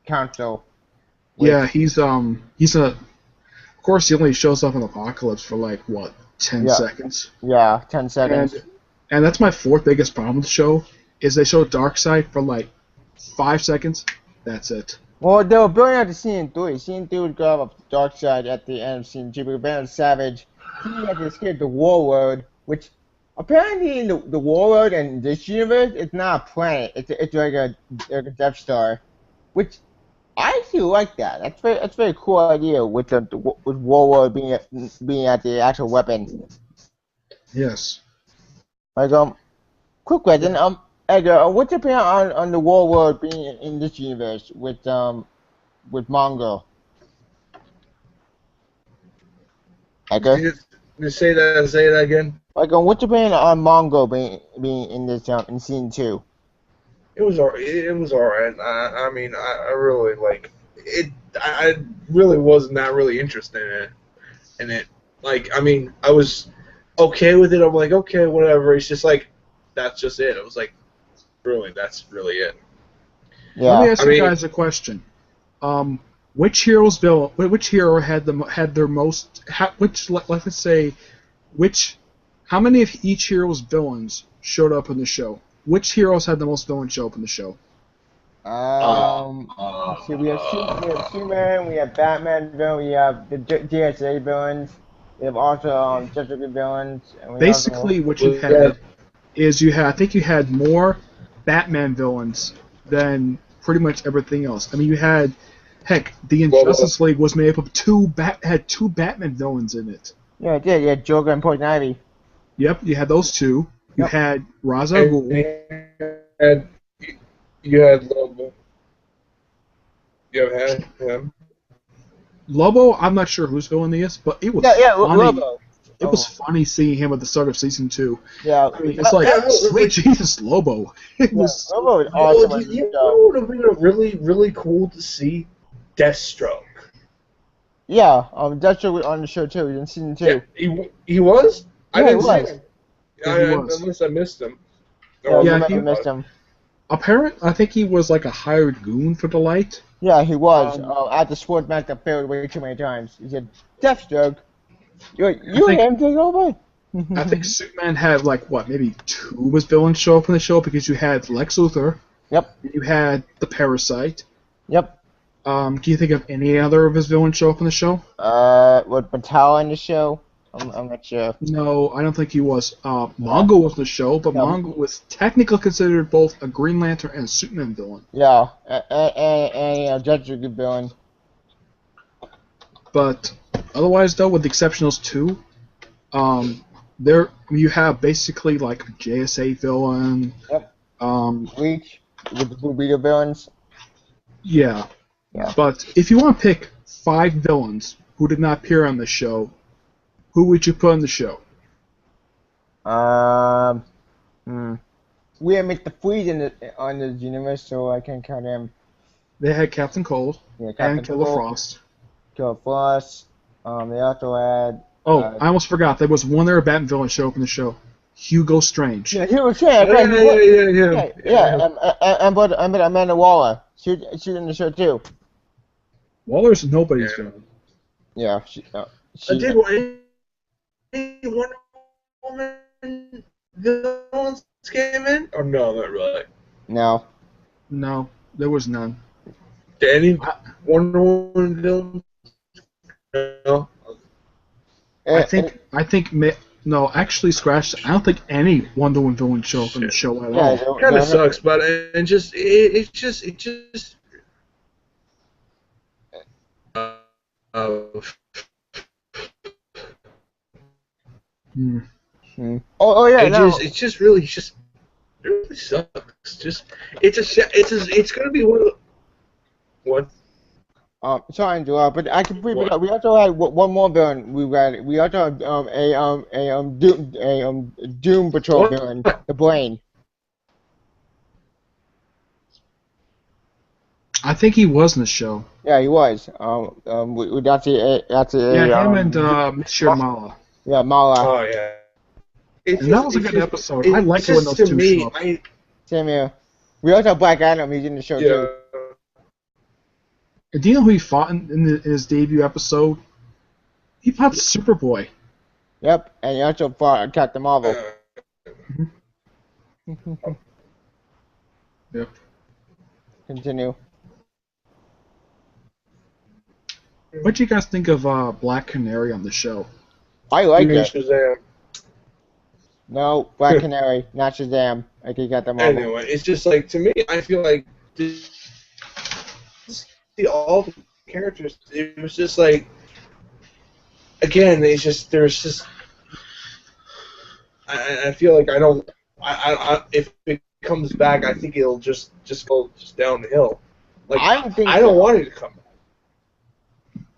council. Yeah, he's of course he only shows up in Apocalypse for like 10 seconds. Yeah, 10 seconds. And that's my fourth biggest problem with the show, is they show Darkseid for like 5 seconds. That's it. Well, they were building up to season 3. Season 3 would go up Darkseid at the end of season 2, but Venom Savage, he had to escape the Warlord, which apparently in the Warlord in this universe, it's not a planet. It's like a Death Star, which I actually like that. That's a very cool idea with Warlord being at the actual weapon. Yes. Like quick question, Edgar, what's your opinion on the Warlord being in this universe with Mongo? Edgar? You say that again. Like, what's your opinion on Mongo being in this in season 2? It was alright. I mean, I really like it. I really was not really interested in it. Like, I mean, I was okay with it. I'm like, okay, whatever. It's just like, that's just it. It was like, really, that's really it. Yeah. Let me ask you guys a question. Which hero had their most? Let's say, how many of each hero's villains showed up in the show? Which heroes had the most villains show up in the show? So we have Superman, we have Batman villain, we have the DSA villains, we have also Justice League villains. And basically, what you had is I think you had more Batman villains than pretty much everything else. I mean, you had, heck, the Injustice League was made up of had two Batman villains in it. Yeah, it did. You had Joker and Poison Ivy. Yep, you had those two. You had Ra's al Ghul. You had Lobo. You had him. Lobo, I'm not sure whose villain he is, but it was funny. Lobo. It was funny seeing him at the start of season 2. Yeah, I mean, it's like, sweet Jesus, Lobo. It was Lobo was awesome. It would have been really, really cool to see Deathstroke. Yeah, Deathstroke was on the show too. He was in season 2. Yeah, he was. Yeah, I didn't see him. Unless I missed him. Yeah, he missed him. I think he was like a hired goon for the Light. Yeah, he was. At the sports match that failed way too many times. He said, Deathstroke, you him take over? I think Superman had maybe 2 of his villains show up in the show because you had Lex Luthor. Yep. You had the Parasite. Yep. Can you think of any other of his villains show up in the show? Was Batal in the show? I'm not sure. No, I don't think he was. Mongo was in the show, but Mongo was technically considered both a Green Lantern and Superman villain. Yeah, and Justice League villain. But otherwise, though, with the exception of those 2, you have basically like a JSA villain. Yep. Bleach with the Blue Beetle villains. Yeah. But if you want to pick 5 villains who did not appear on the show, who would you put on the show? We have Mr. Freeze on the universe, so I can't count him. They had Captain Cold and Killer Frost. Killer Frost. They also had. I almost forgot. There was one other Batman villain show up in the show. Hugo Strange. Yeah, Hugo Strange. But Amanda Waller. She's in the show too. Waller's nobody's villain. Yeah. Did Wonder Woman villains came in? Or no, not really. No. No, there was none. Did any Wonder Woman villains? No. I think. No, actually, scratch. I don't think any Wonder Woman villain show up in the show at all. It kind of sucks, but it just. Oh yeah, it just really sucks. It's gonna be one of the. What? Sorry, Joel, but I can brief it up. We also had one more villain. We also had Doom Patrol villain, the Brain. I think he was in the show. Yeah, he was. Him and Monsieur Mala. Yeah, Mala. Oh yeah. That was a good episode. I liked when those two show up. Same here. We also have Black Adam. He's in the show too. Do you know who he fought in his debut episode? He fought Superboy. Yep, and he also fought Captain Marvel. Yep. Continue. What do you guys think of Black Canary on the show? I like it. Shazam. No, Black Canary, not Shazam. I think Captain Marvel. Anyway, it's just like, to me, I feel like all the characters, it was just like, again, I feel like if it comes back, I think it'll just go down the hill. Like, I don't want it to come back.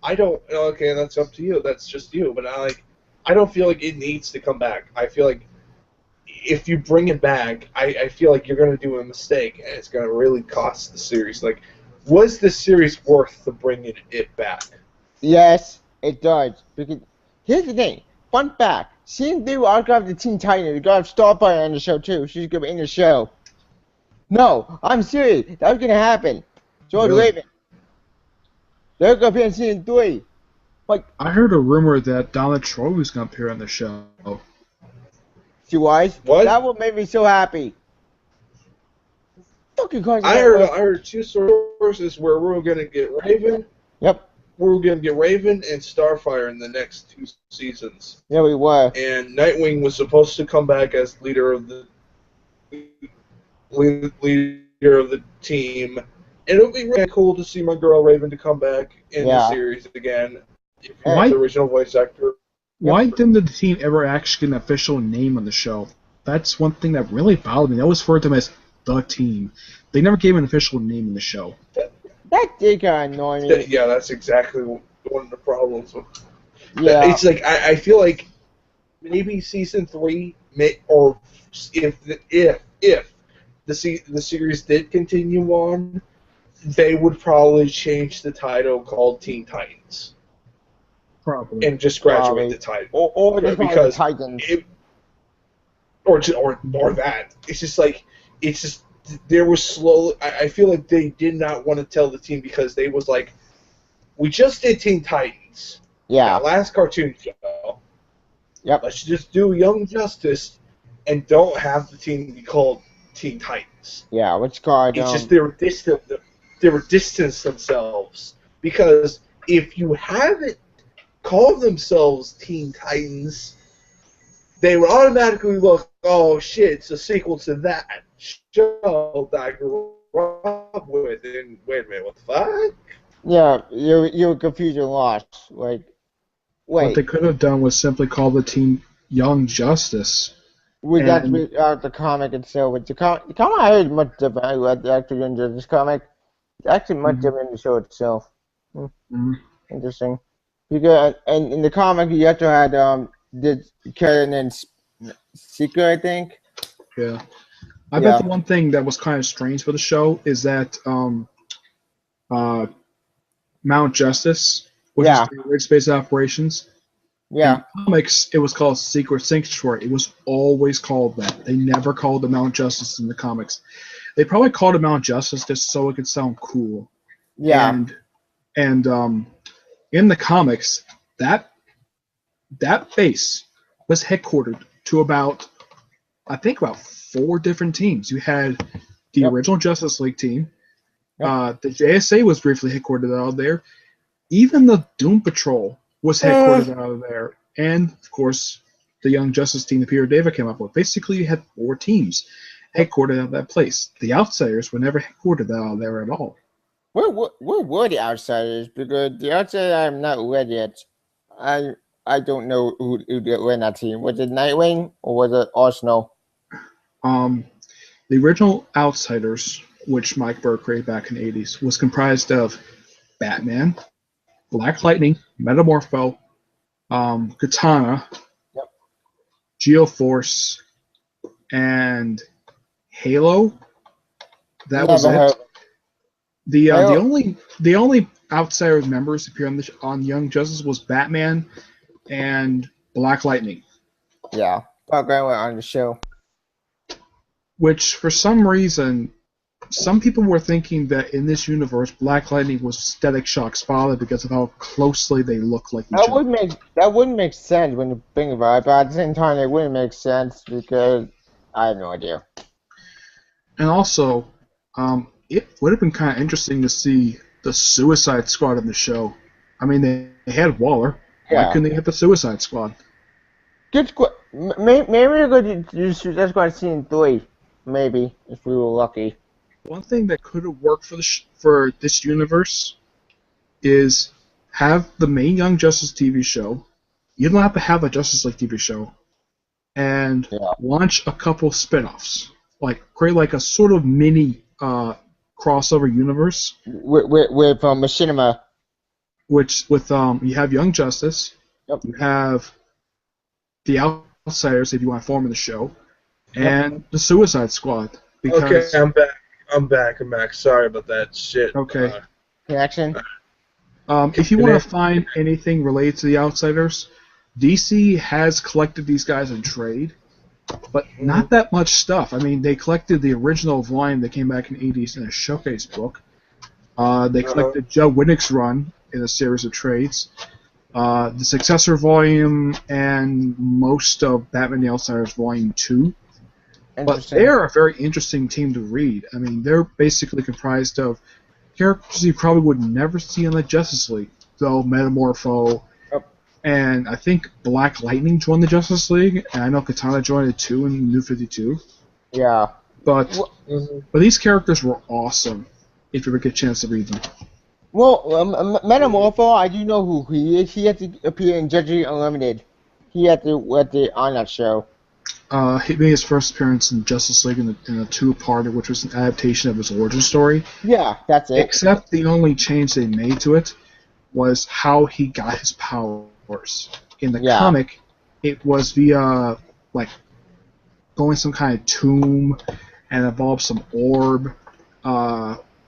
I don't. Okay, that's up to you. That's just you. But I don't feel like it needs to come back. I feel like if you bring it back, I feel like you're going to do a mistake, and it's going to really cost the series. Like, was the series worth the bringing it back? Yes, it does. Because here's the thing. Fun fact. Season 3 will also have the Teen Titans. We're going to have Starfire on the show, too. She's going to be in the show. No, I'm serious. That's going to happen. George Raven. They're going to be in Season 3. Like, I heard a rumor that Donna Troy was going to appear on the show. She was? What? That would make me so happy. I heard two sources where we're going to get Raven. Yep. We're going to get Raven and Starfire in the next 2 seasons. Yeah, we were. And Nightwing was supposed to come back as leader of the team. And it would be really cool to see my girl Raven to come back in the series again. If you want the original voice actor. Why didn't the team ever actually get an official name on the show? That's one thing that really bothered me. They always referred to them as the team. They never gave an official name in the show. That did kind of annoy me. Yeah, that's exactly one of the problems. It's like I feel like maybe season 3, or if the series did continue on, they would probably change the title called Teen Titans. Probably. And just graduate the title. Or because Titans. Or that. It's just like, there was slow. I feel like they did not want to tell the team because they was like, we just did Teen Titans. Yeah. The last cartoon show. Yep. Let's just do Young Justice and don't have the team be called Teen Titans. Yeah, what's called? It's just they were distanced themselves, because if you haven't called themselves Teen Titans, they would automatically look, oh shit, it's a sequel to that show that I grew up with. And wait a minute, what the fuck? Yeah, you're confused and lost. Like, wait. What they could have done was simply call the team Young Justice. We got to be out the comic itself. The comic I heard much different. I read the actual Young Justice comic. It's actually much different than the show itself. Interesting. Because and in the comic you have to have the Karen and Seeker, I think. Yeah. I bet the one thing that was kind of strange for the show is that Mount Justice, which is the Weird Space Operations. Yeah. In comics, it was called Secret Sanctuary. It was always called that. They never called it Mount Justice in the comics. They probably called it Mount Justice just so it could sound cool. Yeah. And in the comics, that base was headquartered to about 4 different teams. You had the original Justice League team. The JSA was briefly headquartered out there. Even the Doom Patrol was headquartered out of there. And, of course, the Young Justice team that Peter David came up with. Basically, you had 4 teams headquartered out of that place. The Outsiders were never headquartered out of there at all. Where were the Outsiders? Because the Outsiders I'm not read yet. I don't know who ran that team. Was it Nightwing or was it Arsenal? The original Outsiders, which Mike Burke created back in the 80s, was comprised of Batman, Black Lightning, Metamorpho, Katana, Geoforce, and Halo. That was it. The only Outsiders members who appeared on Young Justice was Batman and Black Lightning. Yeah, Black Lightning on the show. Which, for some reason, some people were thinking that in this universe, Black Lightning was Static Shock's father because of how closely they look like each other. That wouldn't make sense when you think about it, but at the same time, it wouldn't make sense because I have no idea. And also, it would have been kind of interesting to see the Suicide Squad in the show. I mean, they had Waller. Yeah. Why couldn't they have the Suicide Squad? Good squad. Maybe we're going to do Suicide Squad Season 3. Maybe, if we were lucky. One thing that could have worked for this universe is have the main Young Justice TV show. You don't have to have a Justice League TV show. And launch a couple spin-offs. Like, create like a sort of mini crossover universe. With Machinima. which with you have Young Justice, you have the Outsiders if you want to form in the show, and the Suicide Squad. Because, okay, I'm back. Sorry about that shit. Okay. Reaction. If you want to find anything related to the Outsiders, DC has collected these guys in trade, but not that much stuff. I mean, they collected the original volume that came back in the 80s in a showcase book. They collected Joe Winnick's run in a series of trades. The Successor volume and most of Batman the Outsiders Volume 2. But they're a very interesting team to read. I mean, they're basically comprised of characters you probably would never see in the Justice League. So Metamorpho, and I think Black Lightning joined the Justice League, and I know Katana joined it too in New 52. Yeah. But these characters were awesome if you ever get a chance to read them. Well, Metamorpho, I do know who he is. He had to appear in Judgment Unlimited. He had to on that show. He made his first appearance in Justice League in a two-parter, which was an adaptation of his origin story. Yeah, that's it. Except the only change they made to it was how he got his powers. In the comic, it was via, like, going some kind of tomb and involved some orb.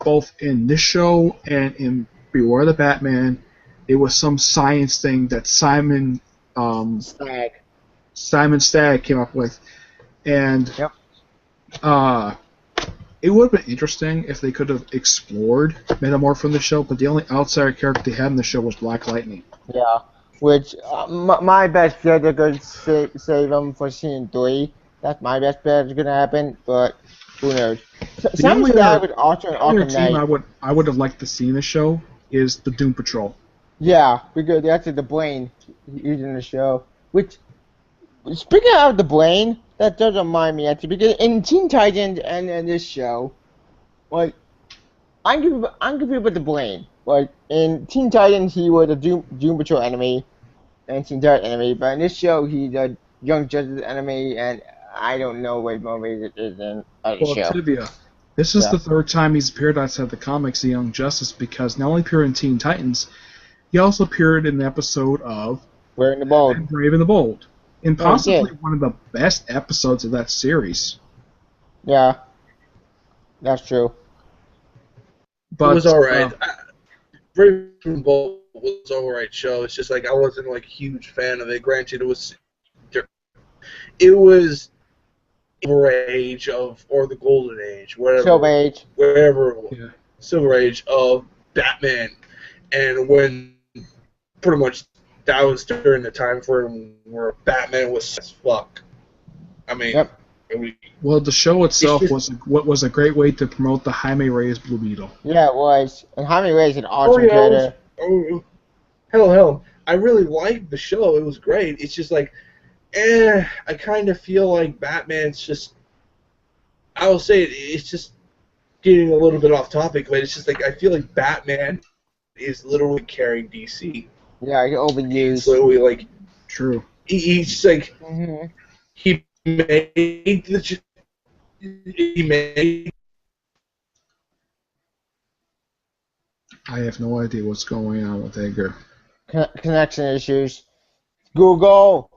Both in this show and in Beware the Batman, it was some science thing that Simon Stagg came up with, and it would have been interesting if they could have explored Metamorpho in the show, but the only outsider character they had in the show was Black Lightning. Yeah, which my best bet they're going to save him for season 3. That's my best bet is going to happen, but who knows? Simon Stagg would alternate Arkham Knight. I would have liked to see in the show is the Doom Patrol. Yeah, because that's the Brain used in the show. Which, speaking of the Brain, that does remind me actually, because in Teen Titans and in this show, like, I'm confused with the Brain. Like, in Teen Titans, he was a Doom Patrol enemy, and Teen Titans enemy, but in this show, he's a Young Justice enemy, and I don't know what movie it is in the show. Trivia. This is the third time he's appeared outside the comics, The Young Justice, because not only appeared in Teen Titans, he also appeared in an episode of Brave and the Bold. Brave and the Bold. And possibly one of the best episodes of that series. Yeah. That's true. But, it was alright. Brave and the Bold was an alright show. It's just like I wasn't like a huge fan of it. Granted, it was Silver Age or the Golden Age, whatever. Silver Age. Wherever it was. Yeah. Silver Age of Batman. And when pretty much that was during the time frame where Batman was as fuck. I mean, well, the show itself was a great way to promote the Jaime Reyes Blue Beetle. Yeah, it was. And Jaime Reyes is an awesome character. Hell. I really liked the show. It was great. It's just like, I kind of feel like Batman's just, I will say it's just getting a little bit off topic, but it's just like I feel like Batman is literally carrying DC. Yeah, he overused. He's literally like, true. He's just like, he made I have no idea what's going on with Edgar. Connection issues. Google.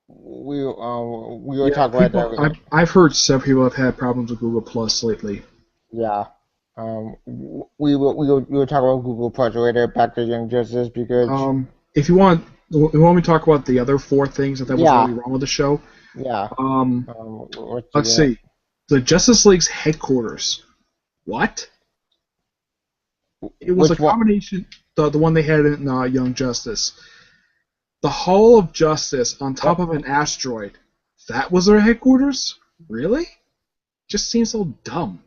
We were talking about that. I've heard several people have had problems with Google Plus lately. Yeah. We were talking about Google Plus later. Back to Young Justice because. If you want me to talk about the other 4 things that was really wrong with the show. Yeah. Let's see. The Justice League's headquarters. What? It was a combination. The one they had in Young Justice. The Hall of Justice on top of an asteroid. That was their headquarters? Really? Just seems so dumb.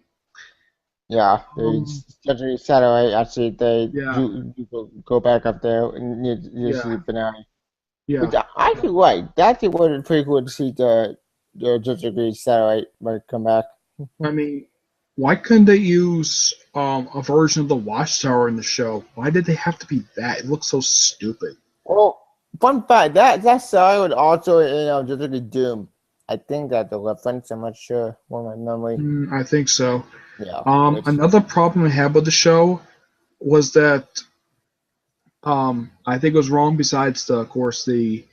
Yeah, especially satellite. Actually, they go back up there and you see the finale. Yeah. Which I feel like that would be pretty cool to see the Justice League satellite come back. I mean, why couldn't they use a version of the Watchtower in the show? Why did they have to be that? It looks so stupid. Well, fun fact, that satellite would also in Justice League Doom. I think that the reference. I'm not sure. One of my memory. I think so. Yeah. Another problem I had with the show was that I think it was wrong. Besides, of course, the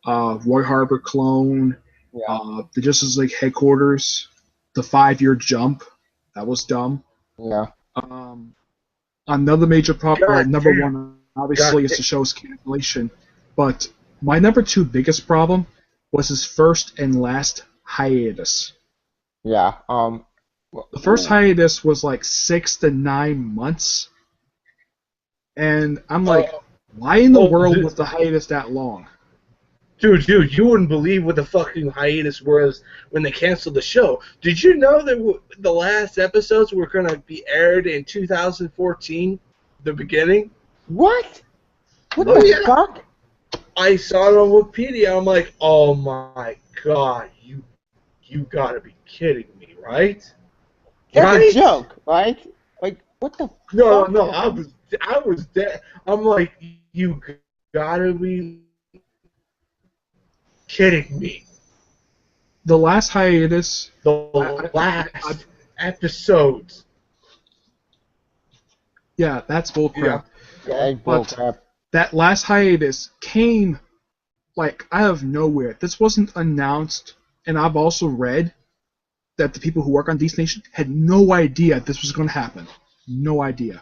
Roy Harper clone, the Justice League headquarters, the 5-year jump, that was dumb. Yeah. Another major problem, number one, obviously, is the show's cancellation. But my number 2 biggest problem was his first and last hiatus. Yeah. The first hiatus was like 6 to 9 months, and I'm like, why in the world was the hiatus that long? Dude, you wouldn't believe what the fucking hiatus was when they canceled the show. Did you know that the last episodes were going to be aired in 2014, the beginning? What? What the fuck? I saw it on Wikipedia. I'm like, oh my god, you gotta be kidding me, right? That's a joke, right? Like, what the fuck? No, I was dead. I'm like, you gotta be kidding me. The last hiatus. The last episodes. Yeah, that's bullcrap. Yeah, bullcrap. That last hiatus came, like, out of nowhere. This wasn't announced, and I've also read that the people who work on DC Nation had no idea this was going to happen. No idea.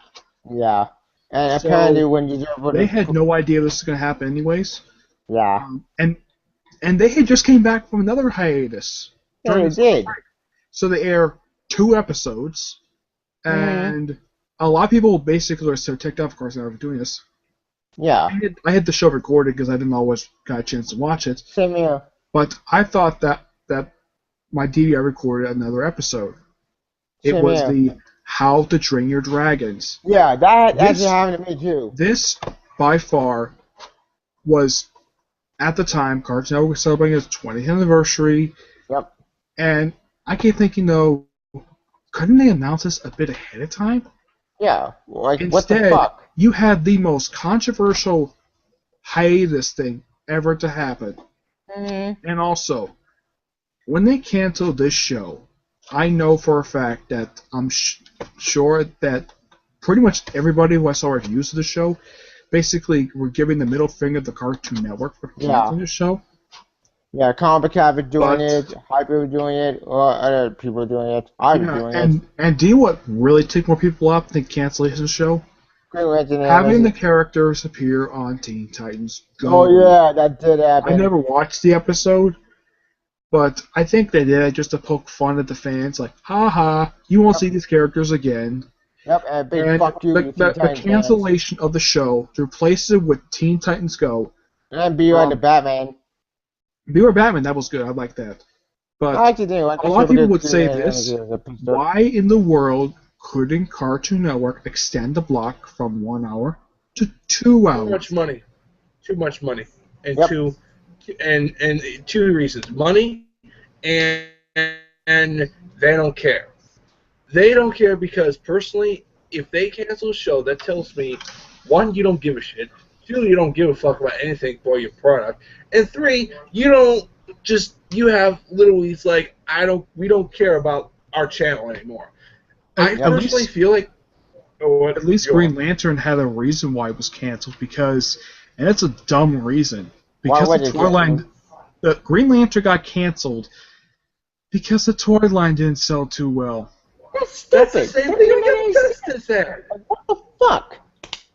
Yeah. And so apparently when they had no idea this was going to happen anyways. Yeah. And they had just came back from another hiatus. Yeah, they did. So they air 2 episodes, and a lot of people basically are so ticked off, of course, they're doing this. Yeah. I had the show recorded because I didn't always got a chance to watch it. Same here. But I thought that my DVR recorded another episode. It was the How to Train Your Dragons. Yeah, that's happened to me too. This, by far, was, at the time, Cartoon Network was celebrating its 20th anniversary. Yep. And I kept thinking, though, couldn't they announce this a bit ahead of time? Yeah, like, Instead, what the fuck? You had the most controversial hiatus thing ever to happen. Mm-hmm. And also, when they canceled this show, I know for a fact that I'm sure that pretty much everybody who I saw reviews of the show basically were giving the middle finger to the Cartoon Network for canceling the show. Yeah, Comic Cat was doing it, Hyper was doing it, or other people were doing it. I was doing it. And do you know what really ticked more people off than canceling the show? Having the characters appear on Teen Titans Go. Oh yeah, that did happen. I never watched the episode, but I think they did it just to poke fun at the fans, like, haha, you won't see these characters again. Yep, and a big fuck you. The cancellation of the show to replace it with Teen Titans Go. And Beware the Batman. Beware Batman, that was good. I like that. But a lot of people would say this: why in the world couldn't Cartoon Network extend the block from 1 hour to 2 hours? Too much money, and and 2 reasons: money, and they don't care. They don't care because personally, if they cancel a show, that tells me 1, you don't give a shit. 2, you don't give a fuck about anything for your product. And 3, you have literally, it's like, we don't care about our channel anymore. I personally feel like... at least Green Lantern had a reason why it was canceled, because, and it's a dumb reason, because the Green Lantern got canceled because the toy line didn't sell too well. That's stupid. That's the same thing Young Justice said. What the fuck?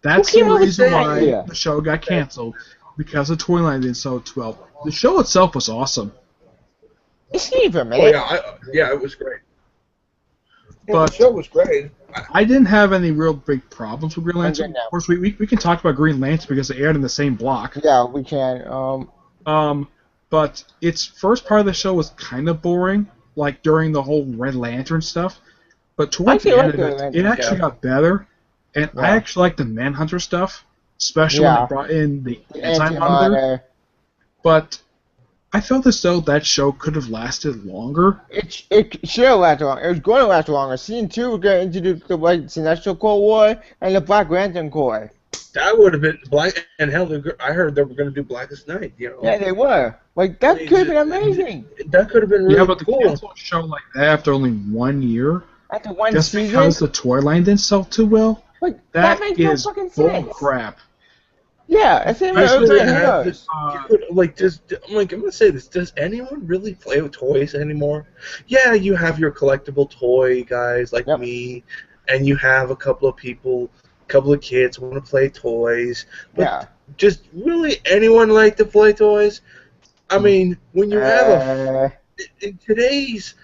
That's the reason why the show got canceled, because the toy line didn't sell too well. The show itself was awesome. It's even, man. Oh, yeah, it was great. But the show was great. I didn't have any real big problems with Green Lantern. Of course, we can talk about Green Lantern because they aired in the same block. Yeah, we can. But its first part of the show was kind of boring, like during the whole Red Lantern stuff. But towards the end of it actually got better. And I actually like the Manhunter stuff, especially when they brought in the Anti-Monitor. But I felt as though that show could have lasted longer. It should have lasted longer. It was going to last longer. Season 2 was going to introduce the Sinestro Corps War and the Black Lantern Corps. That would have been Black, and hell, I heard they were going to do Blackest Night. You know. Yeah, they were. Like, that could have been amazing. That could have been really cool. Yeah, but to cancel a show like that after only 1 year, after 1 just season, because the toy line didn't sell too well, like, that makes is no fucking bull sense. crap. Yeah, I think I'm gonna say this. Does anyone really play with toys anymore? Yeah, you have your collectible toy guys like me, and you have a couple of kids want to play toys. But just really anyone like to play toys? I mean, when you have in today's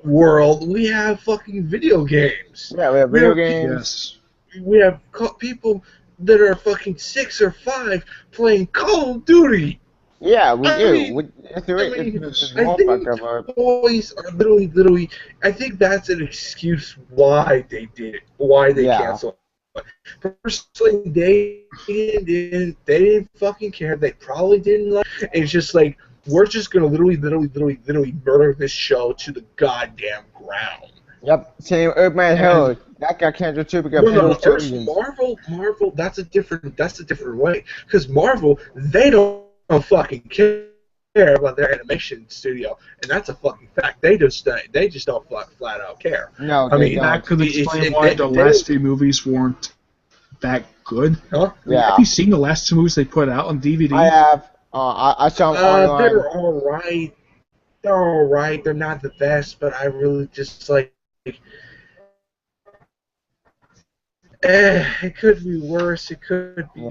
world, we have fucking video games. Yeah, we have video games. We have people that are fucking 6 or 5 playing Call of Duty. Yeah, we do. I think toys are literally. I think that's an excuse why they did it, why they canceled. Personally, they didn't fucking care. They probably didn't like. It's just like we're just gonna literally murder this show to the goddamn ground. Yep, same Earthman Herald. That got canceled too because Marvel. That's a different way. Because Marvel, they don't fucking care about their animation studio, and that's a fucking fact. They just don't flat out care. No, I mean that could explain why the last 2 movies weren't that good. Huh? Yeah. Have you seen the last 2 movies they put out on DVD? I have. I saw them online. They're all right. They're all right. They're not the best, but I really just like. It could be worse. It could be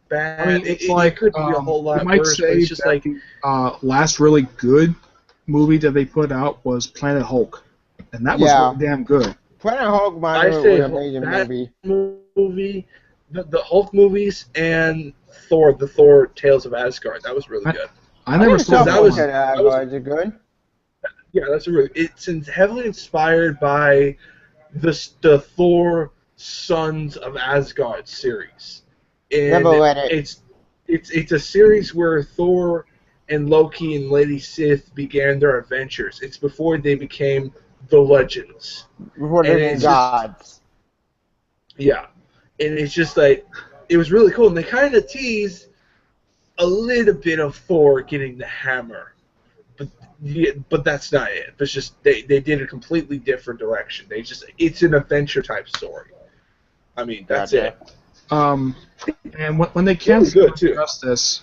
bad. I mean, it could be a whole lot worse. But it's just like last really good movie that they put out was Planet Hulk, and that was really damn good. Planet Hulk was an amazing movie. The Hulk movies and Thor, the Thor Tales of Asgard. That was really good. I never saw that. Was it good? Yeah, that's really. It's heavily inspired by the Thor Sons of Asgard series. And never read it. It's a series where Thor and Loki and Lady Sif began their adventures. It's before they became the Legends. Before they became gods. Yeah. And it's just like, it was really cool. And they kind of teased a little bit of Thor getting the hammer. But that's not it. It's just they did a completely different direction. It's an adventure type story. I mean, that's it. And when they canceled Justice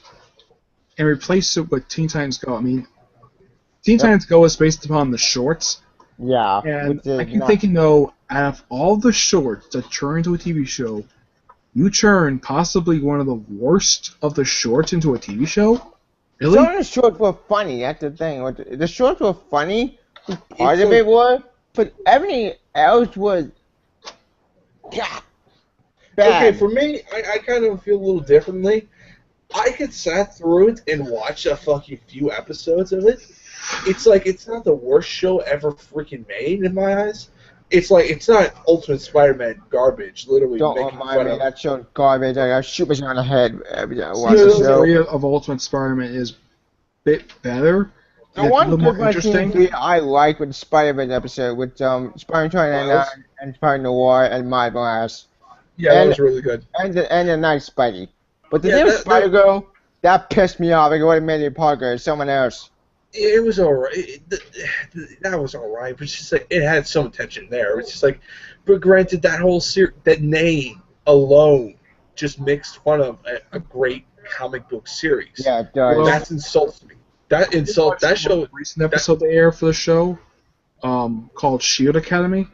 and replaced it with Teen Titans Go, I mean, Teen Titans Go is based upon the shorts. Yeah. And I keep thinking, though, out of all the shorts that turn into a TV show, you turn possibly one of the worst of the shorts into a TV show? Really? Some of the shorts were funny, that's the thing. The shorts were funny, part of it was, but everything else was bad. Okay, for me, I kind of feel a little differently. I could sat through it and watch a fucking few episodes of it. It's like, it's not the worst show ever freaking made in my eyes. It's like, it's not Ultimate Spider-Man garbage, literally. Don't remind me, that show's garbage. I got shoot on the head every time I watch the show. The story of Ultimate Spider-Man is a bit better. The one good one I like with the Spider-Man episode with Spider-Man 2099 and Spider-Noir and My Blast. Yeah, that was really good. And the Night Spidey. But the name Spider-Girl, that pissed me off. Like, what Amelia Parker is someone else. It was alright. That was alright, but it's just like, it had some tension there. It's just like, but granted, that whole that name alone just makes fun of a great comic book series. Yeah, it does. Well, that insults me. That insult. That show. Recent episode they aired for the show, called Shield Academy,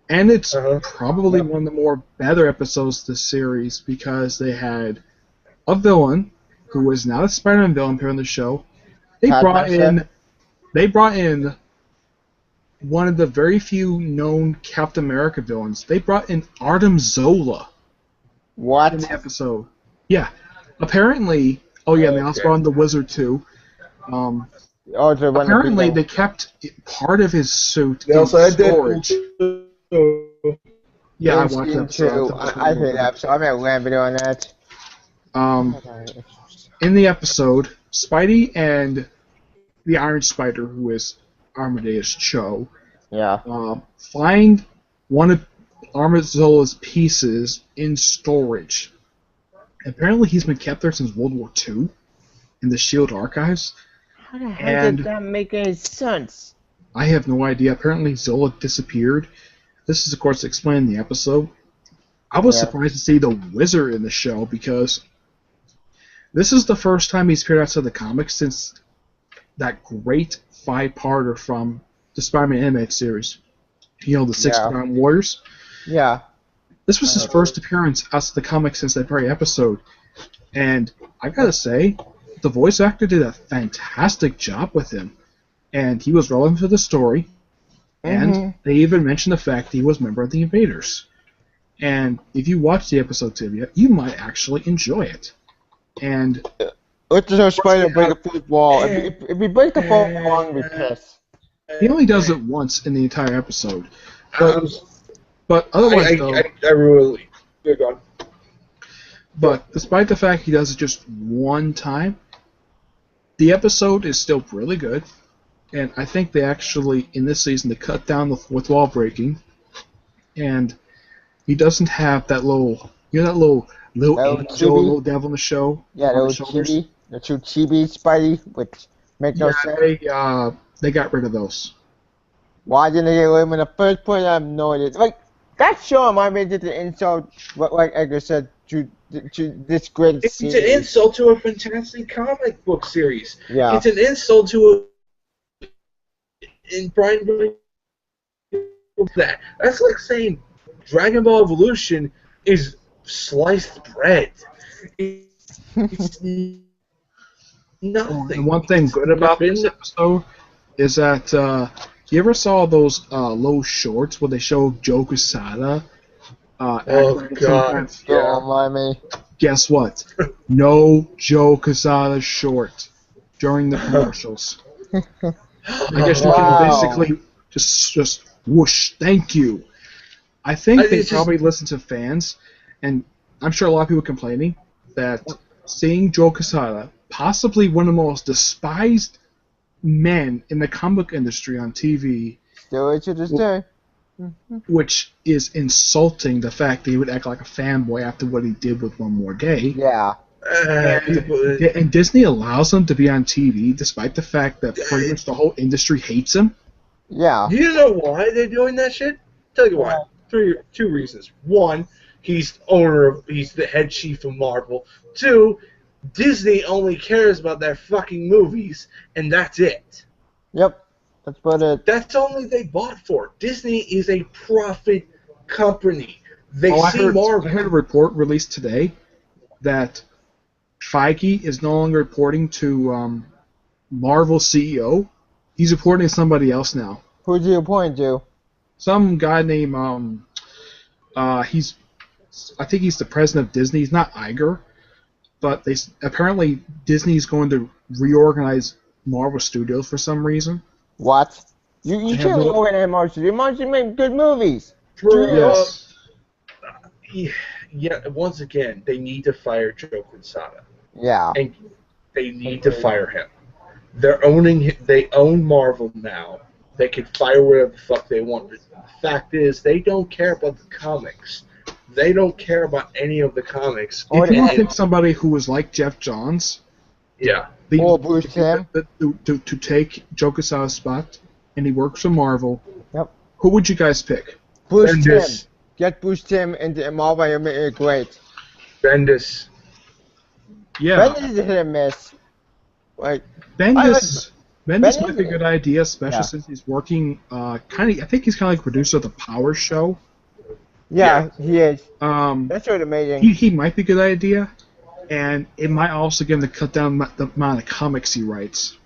and it's probably one of the more better episodes of the series because they had a villain who was not a Spider-Man villain here on the show. They brought in one of the very few known Captain America villains. They brought in Artem Zola. What? In the episode. Yeah. Apparently, they also brought in the Wizard too. Apparently, they kept part of his suit in storage. Yeah, I watched that too. I heard that, so I made a rant video on that. In the episode, Spidey and the Iron Spider, who is Amadeus Cho, find one of Artem Zola's pieces in storage. Apparently, he's been kept there since World War II in the SHIELD archives. How the hell did that make any sense? I have no idea. Apparently, Zola disappeared. This is, of course, explained in the episode. I was surprised to see the Wizard in the show because This is the first time he's appeared outside the comics since that great 5-parter from the Spider-Man animated series. You know, the 6-Crown Warriors? Yeah. This was his first appearance outside the comics since that very episode. And I gotta say, the voice actor did a fantastic job with him. And he was relevant to the story. And they even mentioned the fact he was a member of the Invaders. And if you watch the episode, Tibia, you might actually enjoy it. And let's just Spider break a fourth wall. If we break the fourth wall, we piss. He only does it once in the entire episode. But otherwise, I really... You're gone. But despite the fact he does it just one time, the episode is still really good. And I think they actually, in this season, they cut down the fourth wall breaking. And he doesn't have that little, little angel, little devil in the show. Yeah, the two chibi Spidey, which make no sense. They got rid of those. Why didn't they get rid of them in the first place? I have no idea. Like, that show might be just an insult, like Edgar said, to this great series. It's an insult to a fantastic comic book series. Yeah. It's an insult to Brian, that's like saying Dragon Ball Evolution is sliced bread. It's nothing. And one thing good about this episode is that you ever saw those low shorts where they show Joe Quesada? Oh God! Don't mind me. Guess what? No Joe Quesada short during the commercials. I guess you can basically just whoosh, thank you. I think they probably listen to fans, and I'm sure a lot of people complaining that seeing Joe Quesada, possibly one of the most despised men in the comic industry on TV, still to this day, which is insulting the fact that he would act like a fanboy after what he did with One More Day. Yeah. And Disney allows him to be on TV despite the fact that pretty much the whole industry hates him. Yeah. Do you know why they're doing that shit? Tell you why. Two reasons. One, he's the head chief of Marvel. Two, Disney only cares about their fucking movies, and that's it. Yep. That's about it. That's all they bought for. Disney is a profit company. I heard a report released today that Feige is no longer reporting to Marvel CEO. He's reporting to somebody else now. Who's he reporting to? Some guy named I think he's the president of Disney. He's not Iger, but apparently Disney's going to reorganize Marvel Studios for some reason. What? You can't reorganize Marvel Studios. Marvel make good movies. Yes. Yeah. Once again, they need to fire Joe Quesada. Yeah. And they need to fire him. They own Marvel now. They can fire whatever the fuck they want. But the fact is, they don't care about the comics. They don't care about any of the comics. If you think somebody who was like Jeff Johns, or Bruce Timm, to take Joe Quesada's spot, and he works for Marvel, yep. Who would you guys pick? Bruce Timm. Get Bruce Timm into Marvel and make it great. Bendis. Yeah. Bendis is a hit and miss. Like Bendis might be a good idea, especially since he's working I think he's kind of like producer of the Power Show. Yeah, he is. That's really amazing. He might be a good idea, and it might also get him to cut down the amount of comics he writes.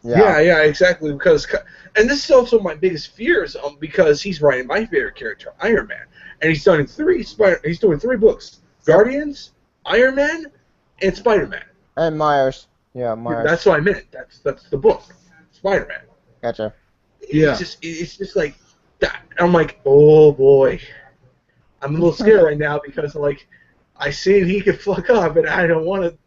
Yeah, exactly. And this is also my biggest fears, because he's writing my favorite character, Iron Man, and he's doing three books: Guardians, Iron Man, and Spider-Man. And Myers. Yeah, Myers. That's what I meant. That's the book, Spider-Man. Gotcha. Yeah. It's just like that. I'm like, oh boy. I'm a little scared right now because I see he could fuck up, and I don't want to.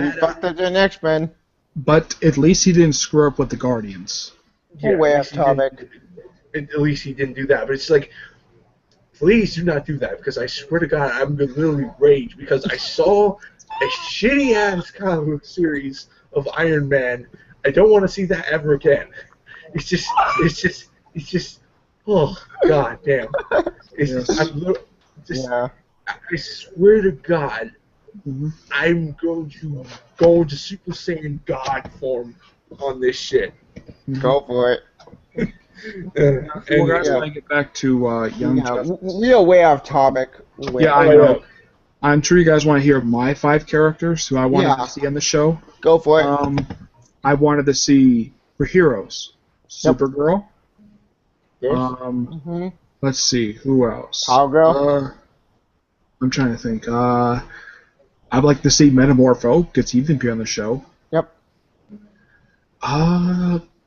He fucked up the X-Men. But at least he didn't screw up with the Guardians. Yeah, way off topic. At least he didn't do that. But it's like, please do not do that, because I swear to God, I'm going to literally rage because I saw a shitty ass comic book series of Iron Man. I don't want to see that ever again. It's just. Oh God damn! I swear to God, I'm going to go into Super Saiyan God form on this shit. Go for it. Well, guys, I get back to Young Justice. We are way off topic. Yeah, I know. I'm sure you guys want to hear my 5 characters who I wanted to see on the show. Go for it. I wanted to see for heroes, Supergirl. Let's see, who else? Power Girl. I'm trying to think. I'd like to see Metamorpho, because he can appear on the show. Yep.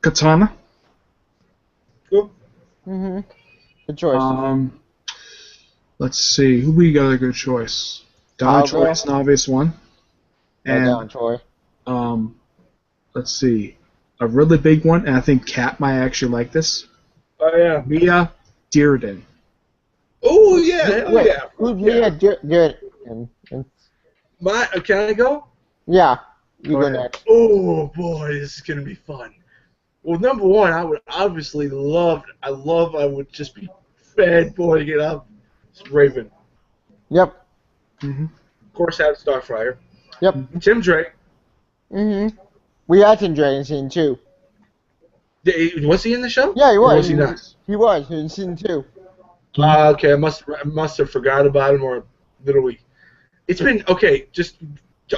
Katana. Cool. Good choice. Let's see, who we got a good choice? Donna Troy is an obvious one. And Donna Troy. Let's see, a really big one, and I think Kat might actually like this. Oh yeah. Mia Dearden. Oh yeah. Wait, Yeah. Who's Mia Dearden? Can I go? Yeah. You go next. Oh boy, this is gonna be fun. Well, number one, I would obviously I would just be fed boy get up. It's Raven. Yep. Of course, have Starfire. Yep. Tim Drake. We had Tim Drake in season 2. Was he in the show? Yeah, he was. Or was he not? He was in season 2. Okay, I must have forgot about him or literally. It's been okay.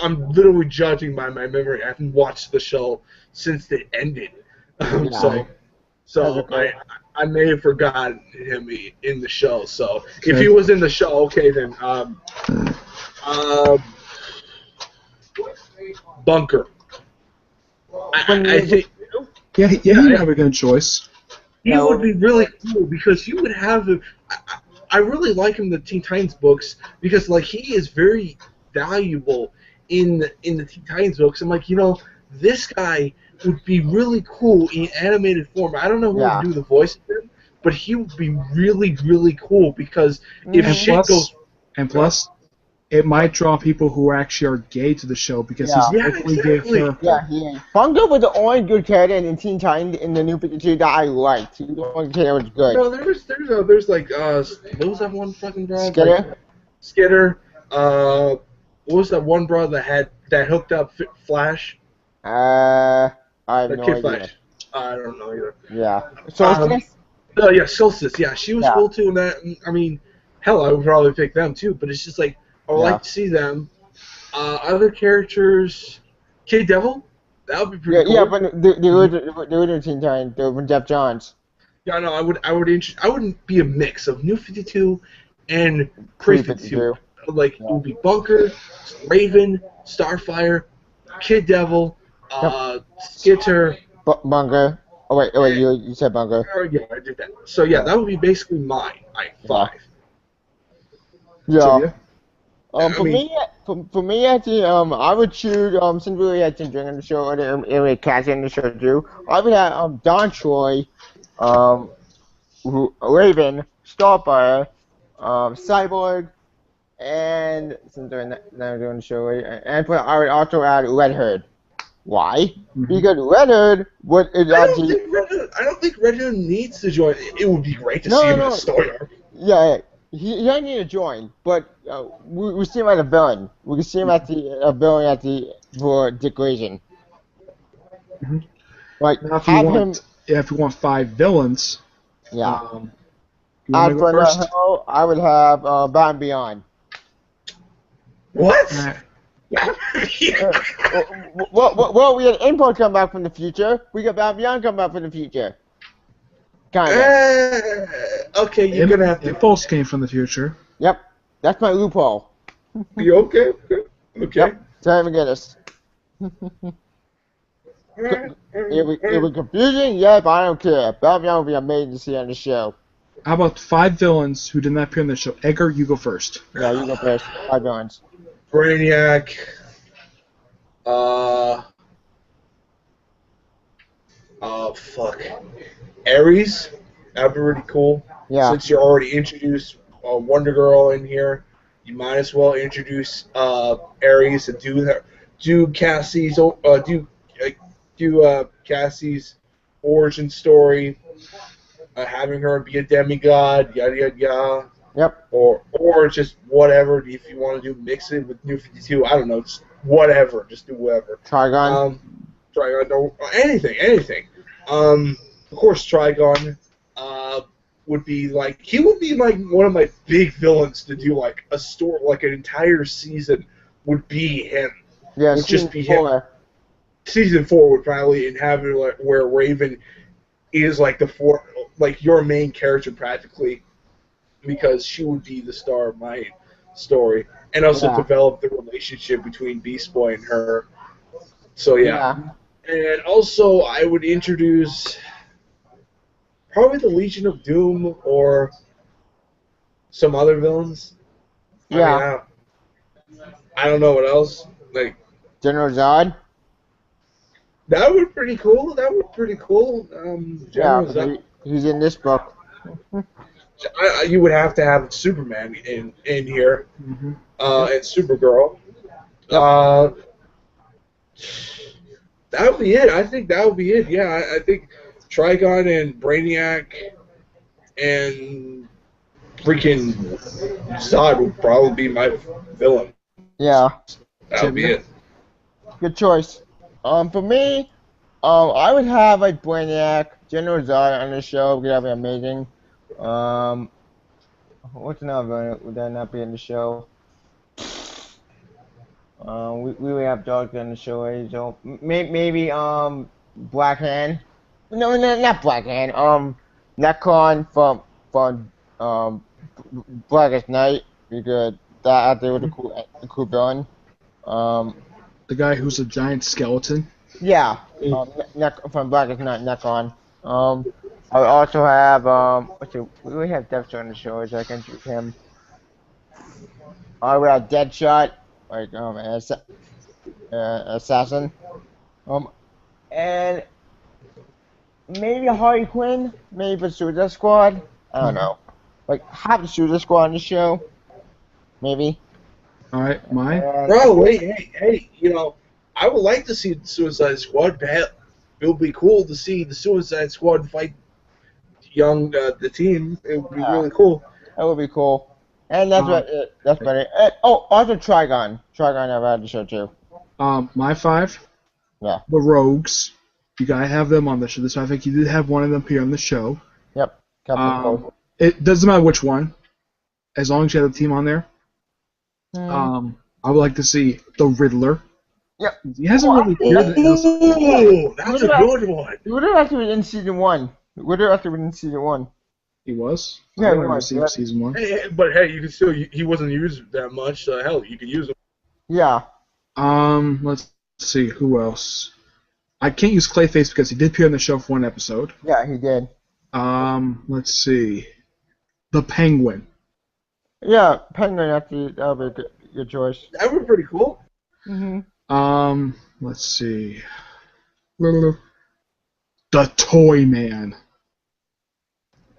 I'm literally judging by my memory. I haven't watched the show since it ended. So I may have forgotten him in the show. So if he was in the show, okay then. Bunker. I think. Yeah, he'd have a good choice. He would be really cool because you would have. I really like him in the Teen Titans books because like he is very valuable in the Teen Titans books. I'm like, this guy would be really cool in animated form. I don't know who would do the voice of him, but he would be really, really cool because if shit goes... And plus, it might draw people who actually are gay to the show because he's definitely gay character. Yeah, he is. Bunker was the only good character in Teen Titans in the New 52 that I liked. He was the only character that was good. No, there's like, what was that one fucking bro? Skitter? Skitter. What was that one bro that hooked up Flash? I have no idea. Flash. I don't know either. Yeah. Solstice? Solstice. Yeah, she was cool too. And that, I mean, hell, I would probably pick them too. But it's just like I would like to see them. Other characters, Kid Devil. That would be pretty cool. Yeah, but the original Teen Titans, from Jeff Johns. Yeah, no, I wouldn't be a mix of New 52 and Pre-52. Like it would be Bunker, Raven, Starfire, Kid Devil. Skitter. Bunker. Oh wait, you said Bunker. Yeah, I did that. So yeah, that would be basically mine. 5. Yeah. For me, actually, I would choose since we had Tim Drake on the show, or we had Cassie on the show too. I would have Don Troy, Raven, Starfire, Cyborg, and since they're not doing the show, and I would also add Red Hood. Why? Because Red Hood is actually... I don't think Red Hood needs to join. It would be great to see him in a story arc. Yeah, he doesn't need to join, but we see him as a villain. We can see him as a villain for Dick Grayson. Like, now if you want 5 villains... Yeah. As for the hell, I would have Batman Beyond. What? Well, we had Import come back from the future. We got Batman Beyond come back from the future. Kinda. Okay, you're gonna have to. Impulse came from the future. Yep, that's my loophole. You okay? Yep. Time to get us. It was confusing, yeah, but I don't care. Batman Beyond would be amazing to see on the show. How about 5 villains who did not appear in the show? Edgar, you go first. Yeah, you go first. 5 villains. Brainiac. Fuck. Ares. That'd be really cool. Yeah. Since you already introduced Wonder Girl in here, you might as well introduce Ares and do Cassie's Cassie's origin story, having her be a demigod, yada yada yada. Yep. Or just whatever. If you want to do mix it with New 52, I don't know. Just whatever. Just do whatever. Trigon. Trigon. No, anything. Of course, Trigon. Would be like one of my big villains to do like a story, like an entire season would be him. Yeah, would just be him. Season 4 would probably inhabit like, where Raven is like your main character practically, because she would be the star of my story, and also develop the relationship between Beast Boy and her. So yeah. And also I would introduce probably the Legion of Doom or some other villains. Yeah. I don't know what else. Like General Zod. That would be pretty cool. General Zod. He's in this book. You would have to have Superman in here, and Supergirl. That would be it. I think that would be it. Yeah, I think Trigon and Brainiac and freaking Zod would probably be my villain. Yeah. That would be it. Good choice. For me, I would have like Brainiac, General Zod on the show because that'd be amazing. What's another villain would that not be in the show? We would have dogs on the show, so maybe Black Hand. No, not Black Hand. Necron from Blackest Night, because that out there with the cool villain. The guy who's a giant skeleton. Yeah, from Blackest Night, Necron. I would also have let's see, we have Deathstroke on the show, so I can choose him. I would have Deadshot, like assassin. And maybe Harley Quinn, maybe for Suicide Squad. I don't know. Like have the Suicide Squad on the show, maybe. All right, mine. Bro, wait, hey, I would like to see the Suicide Squad. It would be cool to see the Suicide Squad fight the team. It would be really cool. That would be cool. And that's that's better. Also Trigon. Trigon I've had the show too. My 5. Yeah. The Rogues. You gotta have them on the show. So I think you did have one of them appear on the show. Yep. It doesn't matter which one, as long as you have the team on there. I would like to see the Riddler. Yep. He hasn't really appeared. That's a good one. Riddler actually was in season 1. Riddler actually was in season 1. He was? Yeah, I never seen season 1. But hey, you can still, he wasn't used that much, so hell, you can use him. Yeah. Let's see, who else? I can't use Clayface because he did appear on the show for one episode. Yeah, he did. Let's see. The Penguin. Yeah, Penguin actually, that would be a good choice. That would be pretty cool. Let's see. The Toy Man.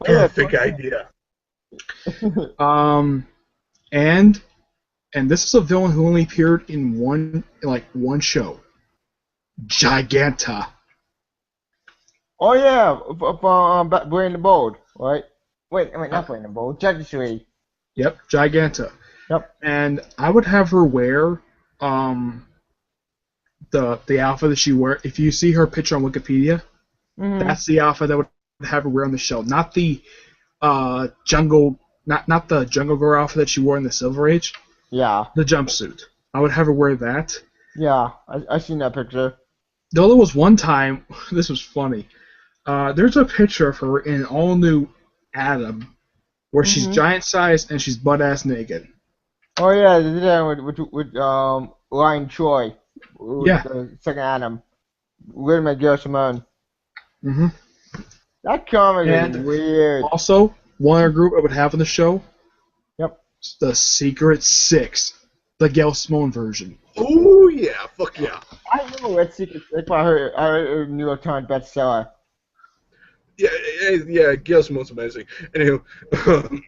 Perfect idea. And this is a villain who only appeared in one show. Giganta. Oh yeah, from Brave the Bold, right? Wait, not Brave the Bold, Justice League. Yep, Giganta. Yep. And I would have her wear the outfit that she wear. If you see her picture on Wikipedia, that's the outfit that would have her wear on the show. Not the jungle, not the Jungle Girl outfit that she wore in the Silver Age. Yeah. The jumpsuit. I would have her wear that. Yeah, I seen that picture. Though there was one time, this was funny. There's a picture of her in all new Adam, where she's giant sized and she's butt ass naked. Oh yeah, they did that with Ryan Choi. Yeah. The second Adam. With my girl Simone. Mm-hmm. That comic is weird. Also, one other group I would have on the show. Yep. The Secret Six, the Gail Simone version. Oh yeah, fuck yeah. I remember Red Secret Six. I heard a New York Times bestseller. Yeah, Gail Simone's amazing. Anywho,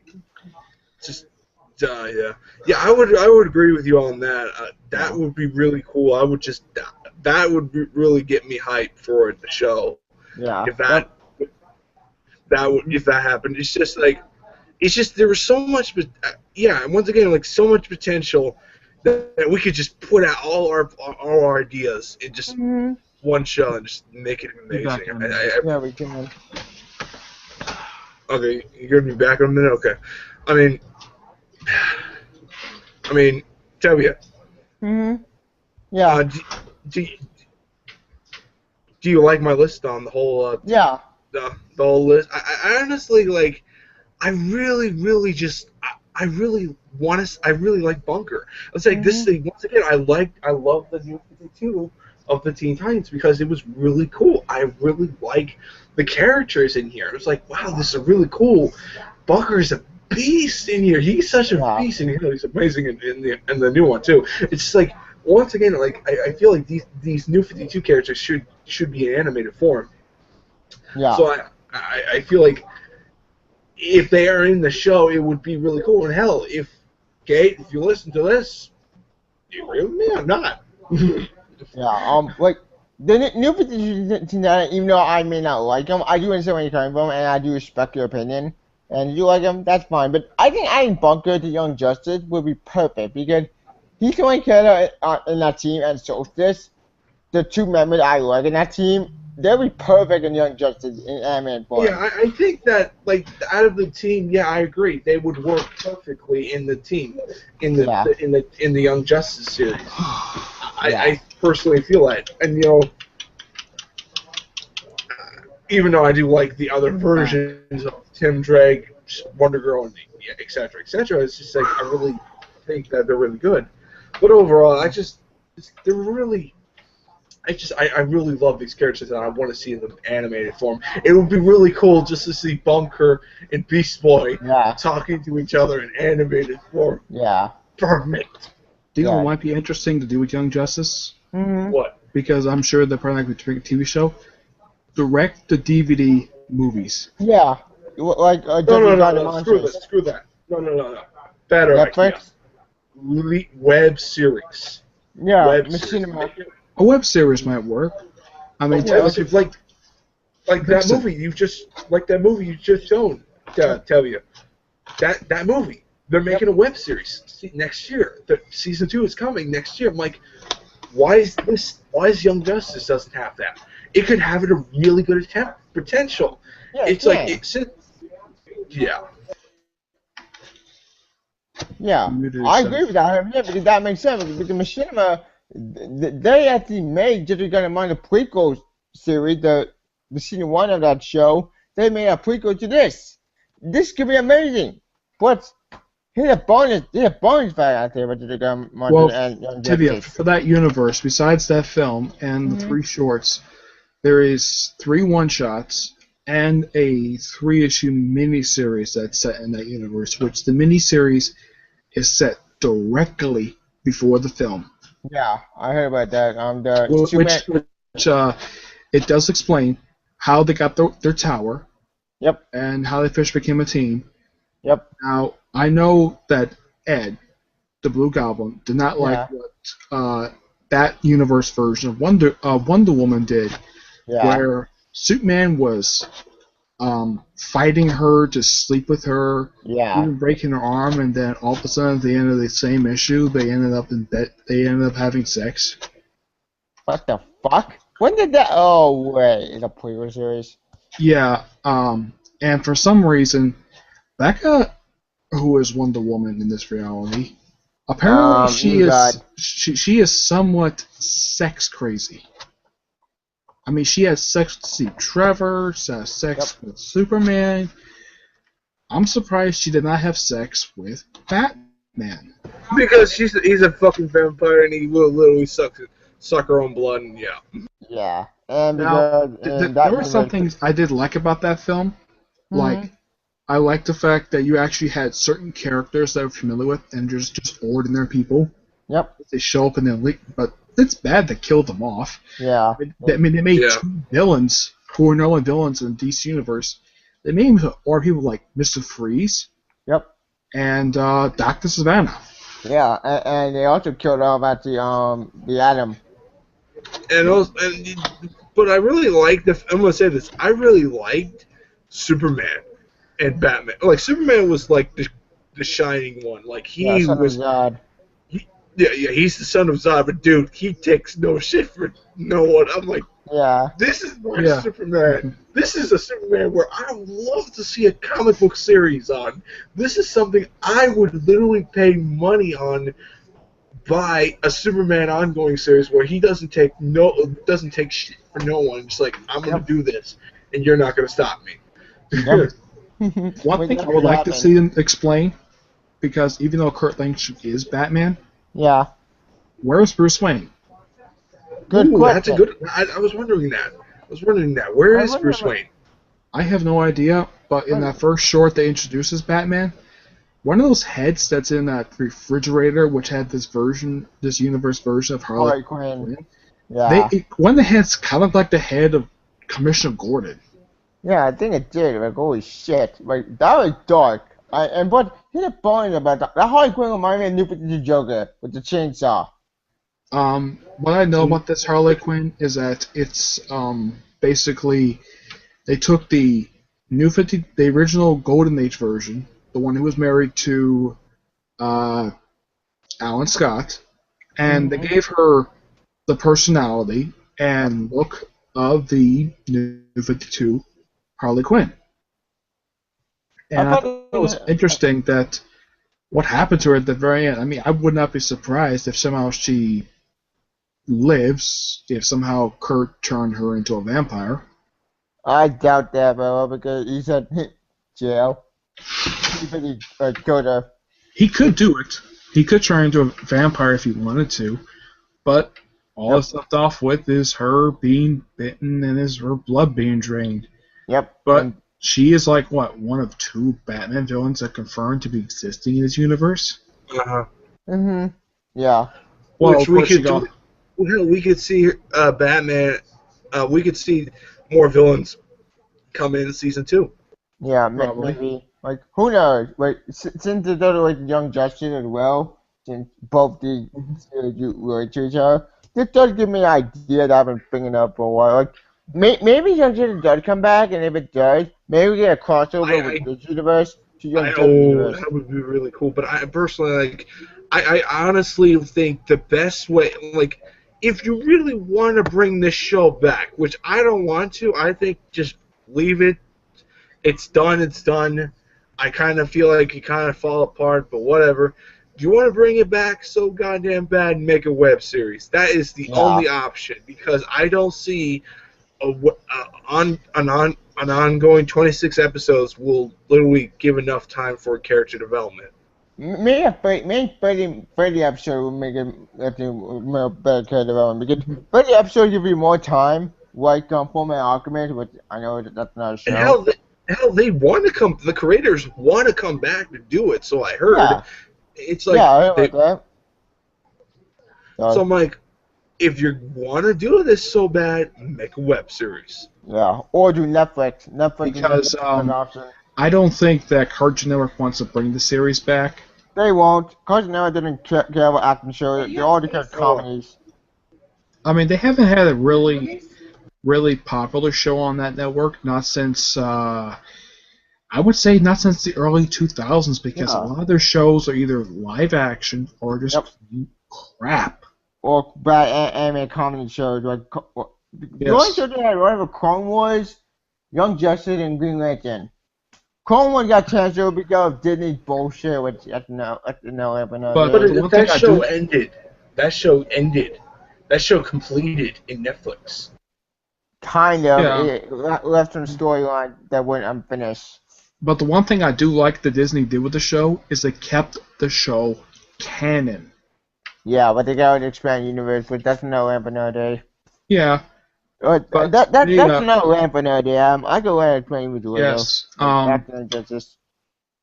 yeah. I would agree with you on that. That would be really cool. I would just that would really get me hyped for the show. Yeah. If that happened, it's just like it's just there was so much, yeah. Once again, like so much potential that we could just put out all our ideas in just one show and just make it amazing. Yeah, we can. Okay, you're gonna be back in a minute. Okay, I mean, tell you. Yeah. Do you like my list on the whole? Yeah. The whole list. I honestly like. I really like Bunker. It's like this thing once again. I love the New 52 of the Teen Titans because it was really cool. I really like the characters in here. It was like, wow, this is really cool. Bunker's a beast in here. He's such a beast in here. He's amazing in the new one too. It's just like once again, like I feel like these New 52 characters should be in animated form. Yeah. So I feel like if they are in the show, it would be really cool. And hell, if you listen to this, you agree with me? I'm not. Yeah. Like the New 52, even though I may not like them, I do understand where you're coming from, and I do respect your opinion. And if you like him, that's fine. But I think adding Bunker to Young Justice would be perfect because he's the only character in that team, and Solstice, the two members I like in that team, they'll be perfect in Young Justice in animated form. Yeah, I think that like out of the team, yeah, I agree. They would work perfectly in the team, in the Young Justice series. I personally feel that, and you know, even though I do like the other versions of Tim Drake, Wonder Girl, and etc., it's just like I really think that they're really good. But overall, I really love these characters, and I want to see them animated form. It would be really cool just to see Bunker and Beast Boy talking to each other in animated form. Yeah. Perfect. Do you know what might be interesting to do with Young Justice? What? Because I'm sure they're probably going to make a TV show. Direct to DVD movies. Yeah. Like no. Screw that. No. Better Netflix? idea. Web series. Yeah. Machinima. A web series might work. I mean, like that movie you just shown. Tell you that movie. They're making a web series next year. Season 2 is coming next year. I'm like, why is Young Justice doesn't have that? It could have a really good potential. Yeah, it's like yeah. Yeah, I agree with that. Yeah, because that makes sense. Because Machinima, they actually made, just to mind the prequel series, the season 1 of that show, they made a prequel to this. This could be amazing. But here's a bonus fact out there. Tibia, for that universe, besides that film and the 3 shorts, there is 3 one-shots and a 3-issue miniseries that's set in that universe, which the miniseries is set directly before the film. Yeah, I heard about that. Which it does explain how they got their tower. Yep. And how they first became a team. Yep. Now, I know that Ed, the Blue Goblin, did not like what that universe version of Wonder Woman did, where Superman was fighting her to sleep with her, even breaking her arm, and then all of a sudden at the end of the same issue, they ended up in bed. They ended up having sex. What the fuck? When did that? Oh wait, in a prequel series. Yeah. And for some reason, Becca, who is Wonder Woman in this reality, apparently she is somewhat sex crazy. I mean, she has sex with Steve Trevor, she has sex with Superman. I'm surprised she did not have sex with Batman. Because he's a fucking vampire and he will literally suck her own blood and Yeah. And now, there were some things I did like about that film. Like, I like the fact that you actually had certain characters that I'm familiar with and just ordinary people. Yep. They show up and then leave, but it's bad to kill them off. Yeah. I mean, they made 2 villains who are no one villains in the DC universe. They made or people like Mr. Freeze. Yep. And Dr. Savannah. Yeah, and they also killed off at the Atom. But I really liked I'm gonna say this. I really liked Superman and Batman. Like Superman was like the shining one. Like he was. God. Yeah, he's the son of Zod, but dude, he takes no shit for no one. I'm like, this is my Superman. This is a Superman where I would love to see a comic book series on. This is something I would literally pay money on. By a Superman ongoing series where he doesn't take shit for no one. Just like, I'm gonna do this, and you're not gonna stop me. One thing I would like to see them explain, because even though Kurt Langstrom is Batman, where's Bruce Wayne? Good question. That's a good. I was wondering that. Where is Bruce Wayne? I have no idea. But in that first short that introduces Batman, one of those heads that's in that refrigerator, which had this universe version of Harley Quinn. One of the heads kind of like the head of Commissioner Gordon. Yeah, I think it did. Like, holy shit. Like, that was dark. But here's the point about that. That Harley Quinn reminded me of New 52 Joker with the chainsaw. What I know about this Harley Quinn is that it's basically they took the the original Golden Age version, the one who was married to Alan Scott, and they gave her the personality and look of the New 52 Harley Quinn. And I thought it was interesting that what happened to her at the very end. I mean, I would not be surprised if somehow she lives, if somehow Kurt turned her into a vampire. I doubt that, bro, because he said jail. He could do it. He could turn into a vampire if he wanted to, but all it's left off with is her being bitten and her blood being drained. Yep. But she is like, what, one of 2 Batman villains that confirmed to be existing in this universe? Uh-huh. Mm-hmm. Yeah. Well, which we could see Batman. We could see more villains come in season 2. Yeah, maybe. Like, who knows? Like, since they're like Young Justice as well, since both the relate to each other, this does give me an idea that I've been bringing up for a while. Like, maybe Young Justice does come back, and if it does, maybe we get a crossover with this universe to Young Justice universe. That would be really cool. But I personally, I honestly think the best way, like, if you really want to bring this show back, which I don't want to, I think just leave it. It's done. I kind of feel like it kind of fall apart, but whatever. If you want to bring it back so goddamn bad and make a web series, that is the only option, because I don't see an ongoing 26 episodes will literally give enough time for character development. Maybe Freddy episode will make it better character development, because Freddy episode give you more time, like Fullmetal Alchemist, which I know that's not a show. And hell, they want to come. The creators want to come back to do it. So I heard. Yeah. It's like I heard about that. So I'm like, if you want to do this so bad, make a web series. Yeah, or do Netflix. Because I don't think that Cartoon Network wants to bring the series back. They won't. Cartoon Network didn't care about acting shows. They already care comedies. I mean, they haven't had a really popular show on that network, not since I would say not since the early 2000s, because a lot of their shows are either live action or just crap. Or bad anime comedy shows. Like, the only show that I remember Clone Wars, Young Justice, and Green Lantern. Clone Wars got canceled because of Disney's bullshit, which but that show ended. That show ended. That show completed in Netflix. Kind of. Yeah. It left some storyline that went unfinished. But the one thing I do like that Disney did with the show is they kept the show canon. Yeah, but they got to expand universe, which that's no lamp another day. Yeah. That's no lamp another day. I go ahead and explain with you. Yes.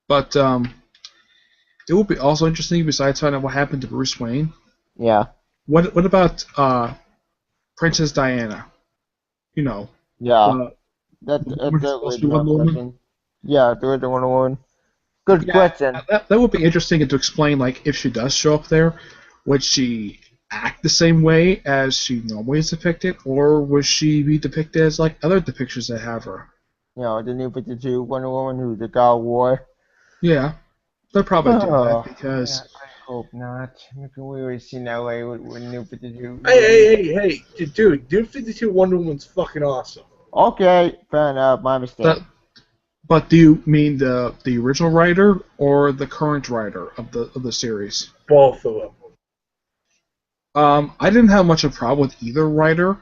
But it would be also interesting, besides finding out what happened to Bruce Wayne. Yeah. What about Princess Diana? You know. Yeah. That's Wonder Woman. Yeah, there is a Wonder Woman. Good question. That would be interesting to explain, like, if she does show up there, would she act the same way as she normally is depicted, or would she be depicted as, like, other depictions that have her? the New 52 Wonder Woman who's the God of War. Yeah, they'll probably do that because. Yeah, I hope not. We already seen that way with New 52. Hey, dude, New 52 Wonder Woman's fucking awesome. Okay, fair enough. My mistake. But do you mean the original writer or the current writer of the series? Both of them. I didn't have much of a problem with either writer.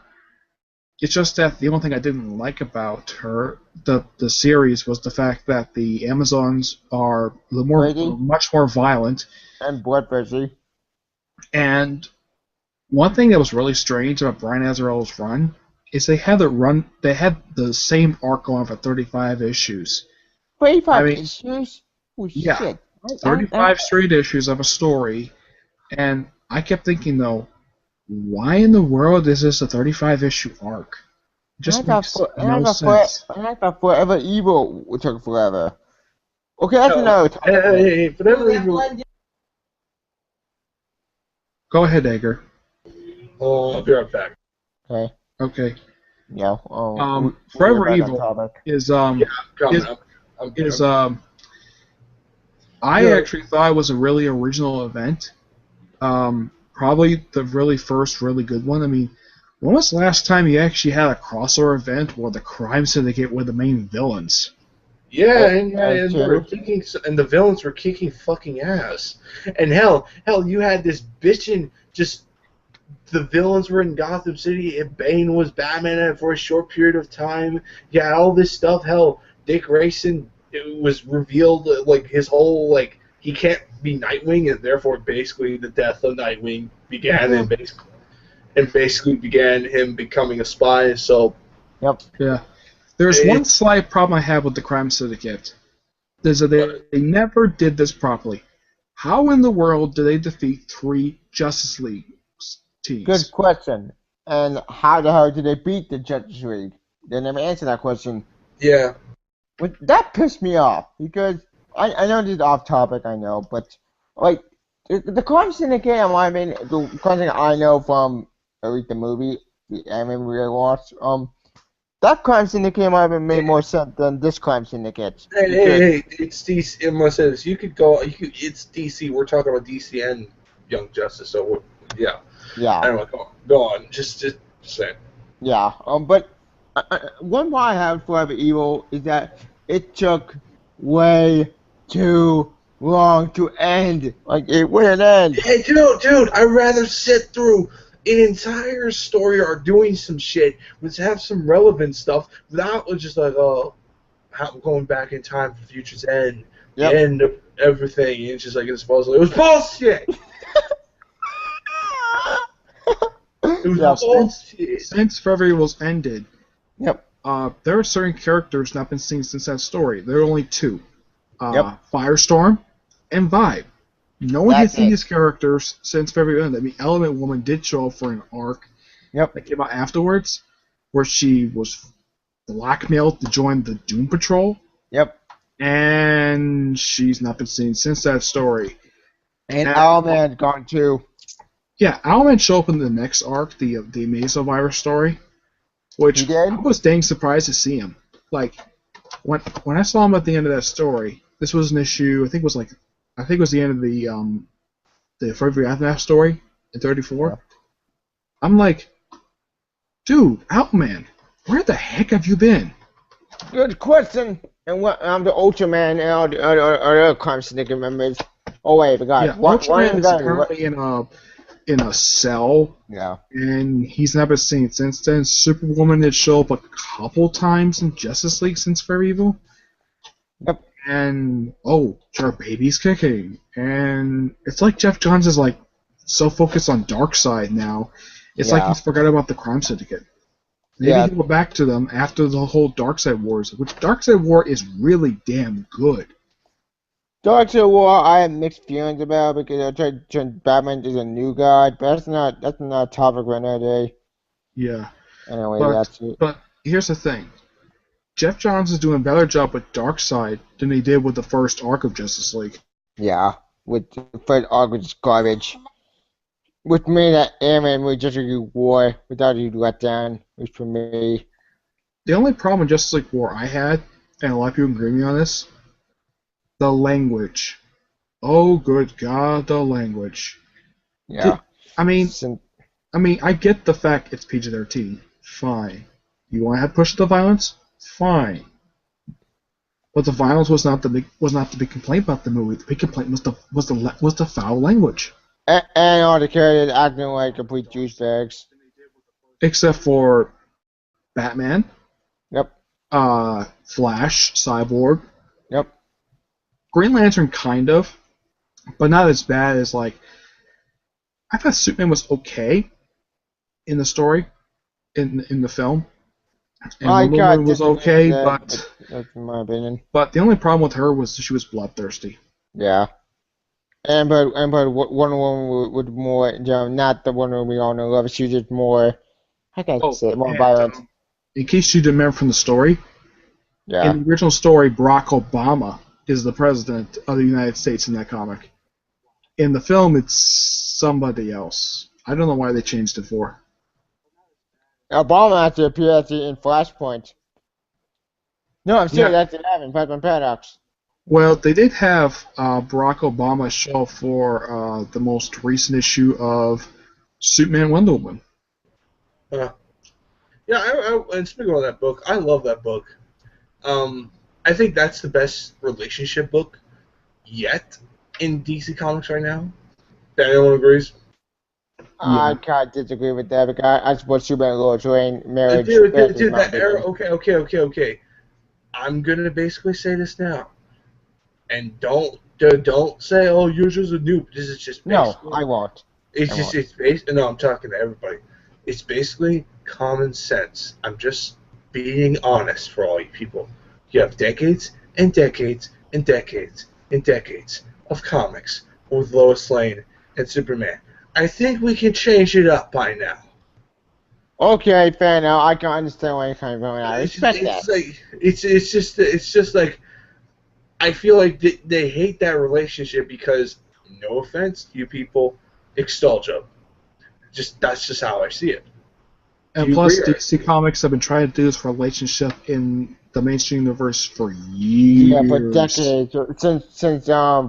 It's just that the only thing I didn't like about the series was the fact that the Amazons are much more violent and bloodthirsty. And one thing that was really strange about Brian Azzarello's run is they had the same arc going for 35 issues. 35 issues? Oh, yeah, shit. 35 straight issues of a story, and I kept thinking though, why in the world is this a 35-issue arc? It just makes no sense. And I thought Forever Evil took forever. Okay, that's another topic. Hey, Forever Evil. Go ahead, Edgar. I'll be right back. Okay. Yeah. Forever Evil is I actually thought it was a really original event. Probably the really first really good one. I mean, when was the last time you actually had a crossover event where the crime syndicate were the main villains? Yeah, and the villains were kicking fucking ass. And hell, you had this bitchin' just the villains were in Gotham City, and Bane was Batman for a short period of time. Yeah, all this stuff. Hell, Dick Grayson, it was revealed like his whole like he can't be Nightwing, and therefore basically the death of Nightwing began, and basically began him becoming a spy. So, yeah. There's one slight problem I have with the Crime Syndicate. Is that they never did this properly. How in the world do they defeat 3 Justice League teams? Good question. And how the hell did they beat the Justice League? They never answered that question. Yeah. But that pissed me off because I know this is off topic, I know, but like the Crime Syndicate, the Crime Syndicate I know from at least the movie, the anime we watched, that Crime Syndicate might have made more sense than this Crime Syndicate. Hey, it's DC. I'm gonna say this. It's DC. We're talking about DC and Young Justice. So yeah. Yeah. Anyway, go on. Just say. Yeah. But one problem I have Forever Evil is that it took way too long to end. Like it wouldn't end. Hey, dude, I'd rather sit through an entire story or doing some shit, let's have some relevant stuff without just like going back in time for Future's End, end of everything. It's just like it was bullshit. It was bullshit. Since Forever Evil's ended, there are certain characters not been seen since that story. There are only 2, Firestorm and Vibe. No one has seen these characters since February end. I mean, Element Woman did show up for an arc that came out afterwards, where she was blackmailed to join the Doom Patrol. And she's not been seen since that story. And Owlman's gone too. Yeah, Owlman showed up in the next arc, the Mesovirus story, which I was dang surprised to see him. Like, when I saw him at the end of that story, this was an issue, I think it was the end of the February Aftermath story in 34. Yeah. I'm like, dude, Owlman, where the heck have you been? Good question. And I'm the Ultraman and all the other Crime Syndicate members. Oh wait, I forgot. Yeah, Ultraman is currently in a cell. Yeah. And he's not been seen since then. Superwoman did show up a couple times in Justice League since Forever Evil. Yep. And our baby's kicking, and it's like Jeff Johns is like so focused on Darkseid now. It's like he's forgot about the Crime Syndicate. Maybe he'll go back to them after the whole Darkseid Wars, which Darkseid War is really damn good. Darkseid War, I have mixed feelings about because I tried to turn Batman into a new god, but that's not a topic right now today. Yeah. Anyway, that's it. But here's the thing. Jeff Johns is doing a better job with Darkseid than he did with the first arc of Justice League. Yeah, with the first arc was garbage. Which made that anime with Justice League War without a letdown, which for me. The only problem with Justice League War I had, and a lot of people agree with me on this, the language. Oh, good God, the language. Yeah. I mean, I get the fact it's PG-13. Fine. You want to have push the violence? Fine. But the violence was not the big complaint about the movie. The big complaint was the foul language. And all the characters acting like complete douchebags. Except for Batman. Yep. Flash, Cyborg. Yep. Green Lantern, kind of, but not as bad as like. I thought Superman was okay in the story, in the film. And Wonder Woman was okay, but that's in my opinion. But the only problem with her was she was bloodthirsty. Yeah. And but Wonder Woman would more, not the Wonder Woman we all know love. She was just more, how can I say it, more violent. In case you didn't remember from the story, in the original story, Barack Obama is the president of the United States in that comic. In the film, it's somebody else. I don't know why they changed it for. Obama actually appeared in Flashpoint. No, I'm serious. That's 11, Batman Paradox. Well, they did have Barack Obama show for the most recent issue of Superman Wonder Woman. And speaking of that book, I love that book. I think that's the best relationship book yet in DC Comics right now. Anyone agrees? I can't disagree with that because I support Superman and Lois Lane marriage. Dude, that era. Okay. I'm gonna basically say this now, and don't say, "Oh, you're just a noob." This is just no, I won't. It's based. No, I'm talking to everybody. It's basically common sense. I'm just being honest for all you people. You have decades and decades and decades and decades of comics with Lois Lane and Superman. I think we can change it up by now. Okay, fair enough. I can understand why you're coming from. I respect that. Like, it's just like I feel like they hate that relationship because, no offense, you people, nostalgia. That's just how I see it. And plus, DC Comics have been trying to do this relationship in the mainstream universe for years. Yeah, for decades. Since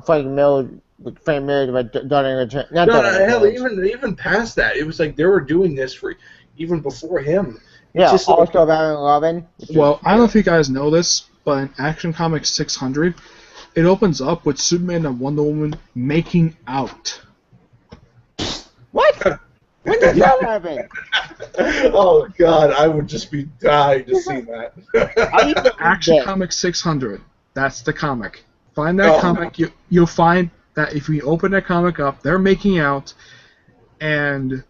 Frank Miller with hell, even past that, it was like they were doing this for even before him. Yeah, just also Batman and Robin. Well, I don't know if you guys know this, but in Action Comics 600, it opens up with Superman and Wonder Woman making out. What? When did that happen? Oh God, I would just be dying to see that. Action Comics 600. That's the comic. Find that comic. You'll find that if you open that comic up, they're making out, and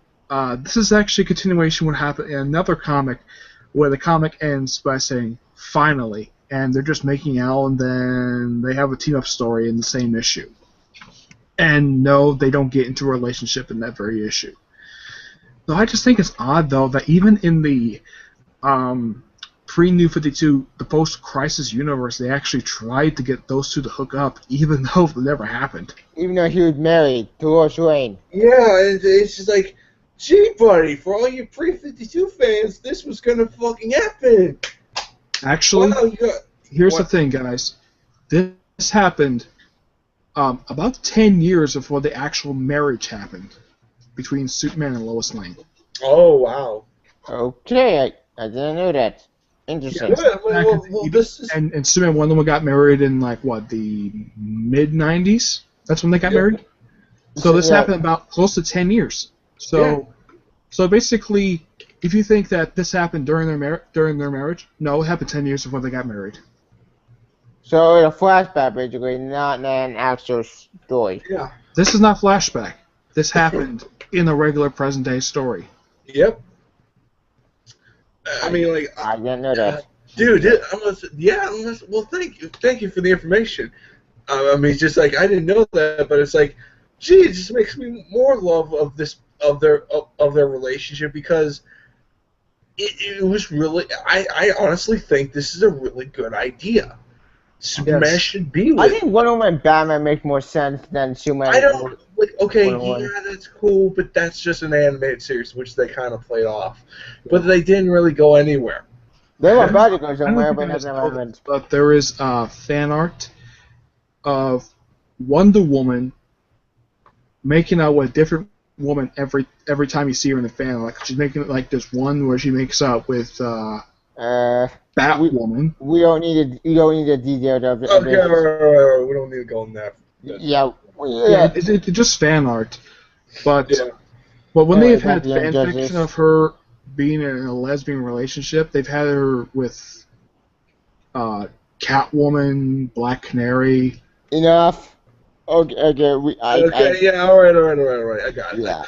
this is actually a continuation of what happened in another comic, where the comic ends by saying "finally," and they're just making out, and then they have a team-up story in the same issue. And no, they don't get into a relationship in that very issue. So I just think it's odd, though, that even in the pre-New 52, the post-Crisis universe, they actually tried to get those two to hook up, even though it never happened. Even though he was married to Lois Lane. Yeah, it's just like, gee, buddy, for all you pre-52 fans, this was gonna fucking happen. Actually, here's the thing, guys. This happened about 10 years before the actual marriage happened between Superman and Lois Lane. Oh, wow. Okay, I didn't know that. Interesting. Yeah, and Superman and Wonder Woman got married in, like, what, the mid-90s? That's when they got married? So this happened about close to 10 years. So basically, if you think that this happened during their marriage, no, it happened 10 years before they got married. So it's a flashback, basically, not an actual story. Yeah. This is not flashback. This happened in a regular present-day story. Yep. I mean, like, I didn't know that. Dude, well, thank you for the information. I mean, it's just like, I didn't know that, but it's like, gee, it just makes me more love of their relationship, because it was really, I honestly think this is a really good idea. Superman should be with. I think Wonder Woman and Batman make more sense than Superman. I don't that's cool, but that's just an animated series, which they kind of played off. But they didn't really go anywhere. They were about to go somewhere, but nothing happened. But there is fan art of Wonder Woman making out with a different woman every time you see her in the fan. Like she's making like this one where she makes out with Batwoman. We don't need the details of it. Okay, right. We don't need to go in that. Yeah. It's just fan art, but when they've had fan fiction of her being in a lesbian relationship, they've had her with Catwoman, Black Canary. Enough. Okay. All right. I got it. Yeah.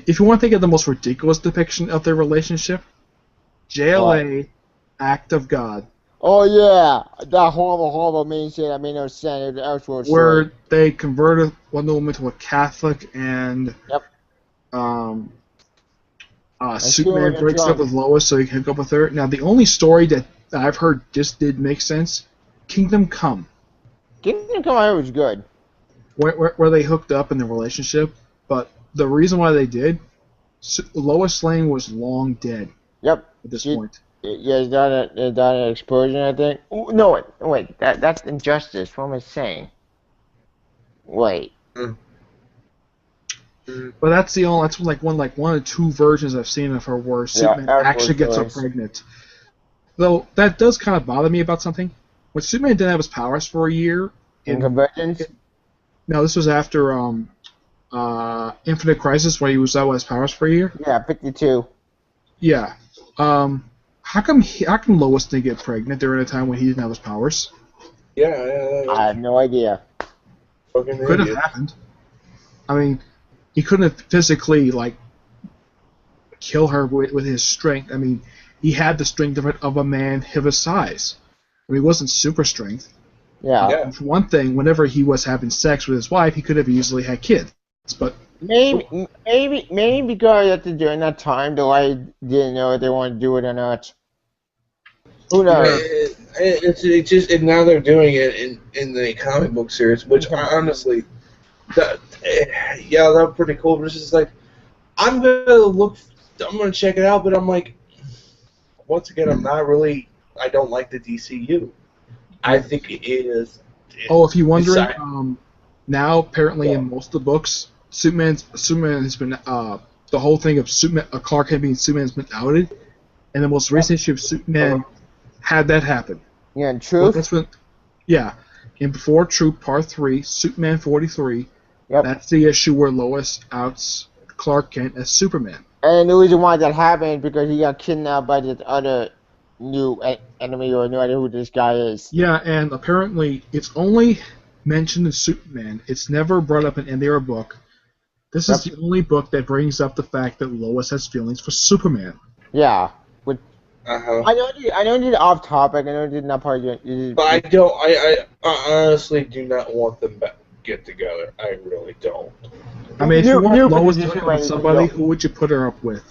If you want to think of the most ridiculous depiction of their relationship, JLA, Act of God. Oh yeah, that horrible main scene that made no sense. Where they converted Wonder Woman to a Catholic and Superman breaks up with Lois so he can hook up with her. Now the only story that I've heard just did make sense, Kingdom Come. Kingdom Come was good. Where they hooked up in the relationship, but the reason why they did, Lois Lane was long dead. Yep. At this point. Yeah, it's done an explosion, I think. Ooh, no, wait. That's Injustice. What am I saying? Wait. But that's like one or two versions I've seen of her where Superman actually gets her pregnant. Though that does kind of bother me about something. When Superman didn't have his powers for a year. In Convergence? No, this was after Infinite Crisis, where he was out with his powers for a year. Yeah, 52. Yeah. How come Lois didn't get pregnant during a time when he didn't have his powers? Yeah. I have no idea. Could have happened. I mean, he couldn't have physically kill her with his strength. I mean, he had the strength of a man of his size. I mean, it wasn't super strength. Yeah. For one thing, whenever he was having sex with his wife, he could have easily had kids. But maybe because during that time, though, I didn't know if they wanted to do it or not. Who knows? It's just, and now they're doing it in the comic book series, which honestly, that's pretty cool. But it's just like, I'm gonna check it out, but I'm like, once again, I don't like the DCU. I think it is. Oh, if you're wondering, now apparently in most of the books, Superman has been the whole thing of Clark Kent being Superman has been outed, and the most recent issue of Superman had that happen. Yeah, in Truth. In Before Truth Part 3, Superman 43. Yep. That's the issue where Lois outs Clark Kent as Superman. And the reason why that happened because he got kidnapped by this other new enemy or no idea who this guy is. Yeah, and apparently it's only mentioned in Superman. It's never brought up in any other book. This is the only book that brings up the fact that Lois has feelings for Superman. Yeah. I know it's off topic. I know it's not part of your. But I don't. I honestly do not want them to get together. I really don't. I mean, if you want Lois to hook up with somebody, who would you put her up with?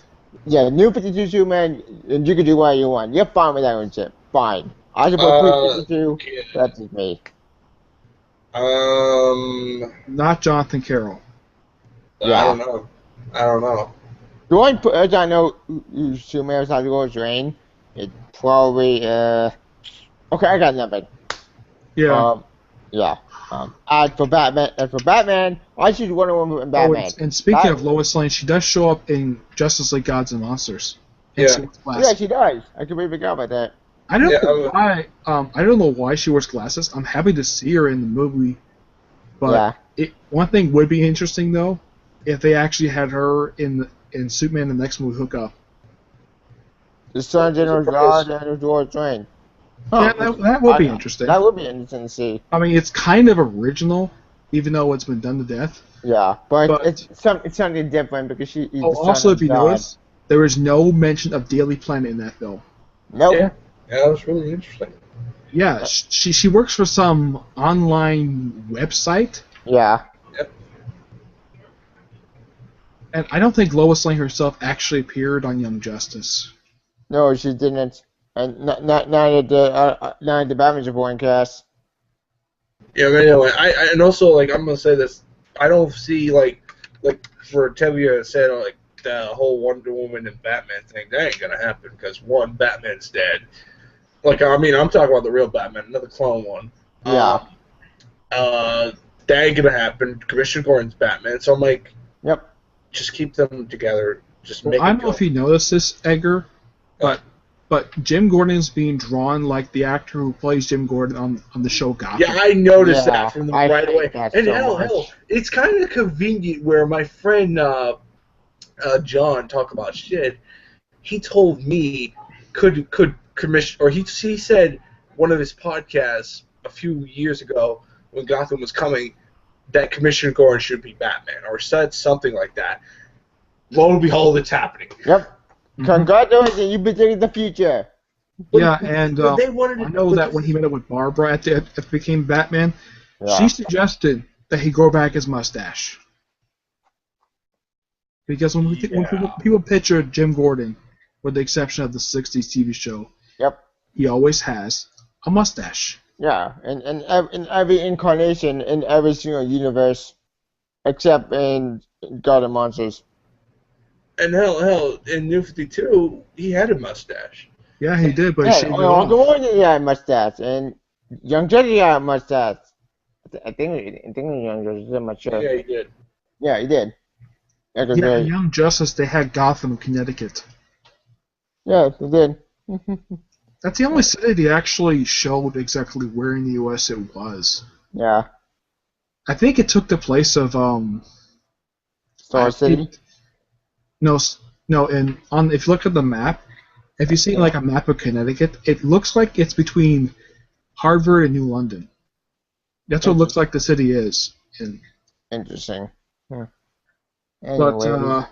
Yeah, New 52 Superman, and you can do what you want. You're fine with that one, shit. Fine. I support 352. That's just me. Not Jonathan Carroll. Yeah. I don't know. The only person I know who Superman has to go is Rain. It's probably okay. I got nothing. Yeah. As for Batman, I choose Wonder Woman and Batman. And speaking of Lois Lane, she does show up in Justice League Gods and Monsters. Yeah, she does. I completely forgot about that. I don't know why. I don't know why she wears glasses. I'm happy to see her in the movie, but one thing would be interesting though, if they actually had her in Superman the next movie hook up. The Sun General God and George Rain. Yeah, that would be interesting. That would be interesting to see. I mean, it's kind of original, even though it's been done to death. Yeah, but it's something different because she. Also, if you notice, there is no mention of Daily Planet in that film. Nope. Yeah, that was really interesting. Yeah, she works for some online website. Yeah. Yep. And I don't think Lois Lane herself actually appeared on Young Justice. No, she didn't. And not the Batman supporting cast. Yeah, but anyway, and also I'm gonna say this. I don't see like for Tevye said the whole Wonder Woman and Batman thing, that ain't gonna happen because one, Batman's dead. Like, I mean, I'm talking about the real Batman, another clone one. Yeah. That ain't gonna happen. Commissioner Gordon's Batman, so I'm like, yep. Just keep them together. Just make. I don't know if you noticed this, Edgar, but Jim Gordon is being drawn like the actor who plays Jim Gordon on the show Gotham. Yeah, I noticed that from right away. And so hell, it's kind of convenient where my friend John talk about shit. He told me could commission, or he said one of his podcasts a few years ago when Gotham was coming that Commissioner Gordon should be Batman, or said something like that. Lo and behold, it's happening. Yep. Congratulations, you predicted the future. Yeah, and I know that when he met up with Barbara after became Batman, she suggested that he grow back his mustache. Because when people picture Jim Gordon, with the exception of the 60s TV show, he always has a mustache. Yeah, in every incarnation, in every single universe, except in God of Monsters. And hell, in New 52, he had a mustache. Yeah, he did, but he shaved it off. He had a mustache, and Young Justice had a mustache. I think Young Justice, I'm not sure. Yeah, he did. Yeah, he did. Yeah, Young Justice, they had Gotham, Connecticut. Yeah, they did. That's the only city they actually showed exactly where in the U.S. it was. Yeah. I think it took the place of Star City. No. If you look at the map, if you see like a map of Connecticut, it looks like it's between Hartford and New London. That's what it looks like the city is. Interesting. But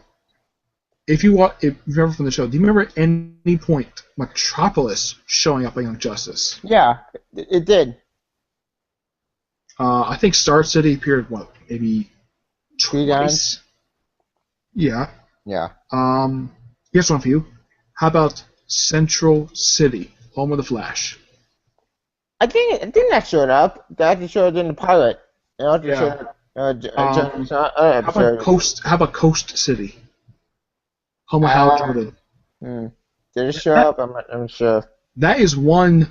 if you remember from the show, do you remember at any point Metropolis showing up on Young Justice? Yeah, it did. I think Star City appeared maybe twice. Yeah. Yeah. Here's one for you. How about Central City, home of the Flash? I think that showed up. That showed in the pilot. How about Coast City, home of Hal Jordan? Did it show up? I'm not sure. That is one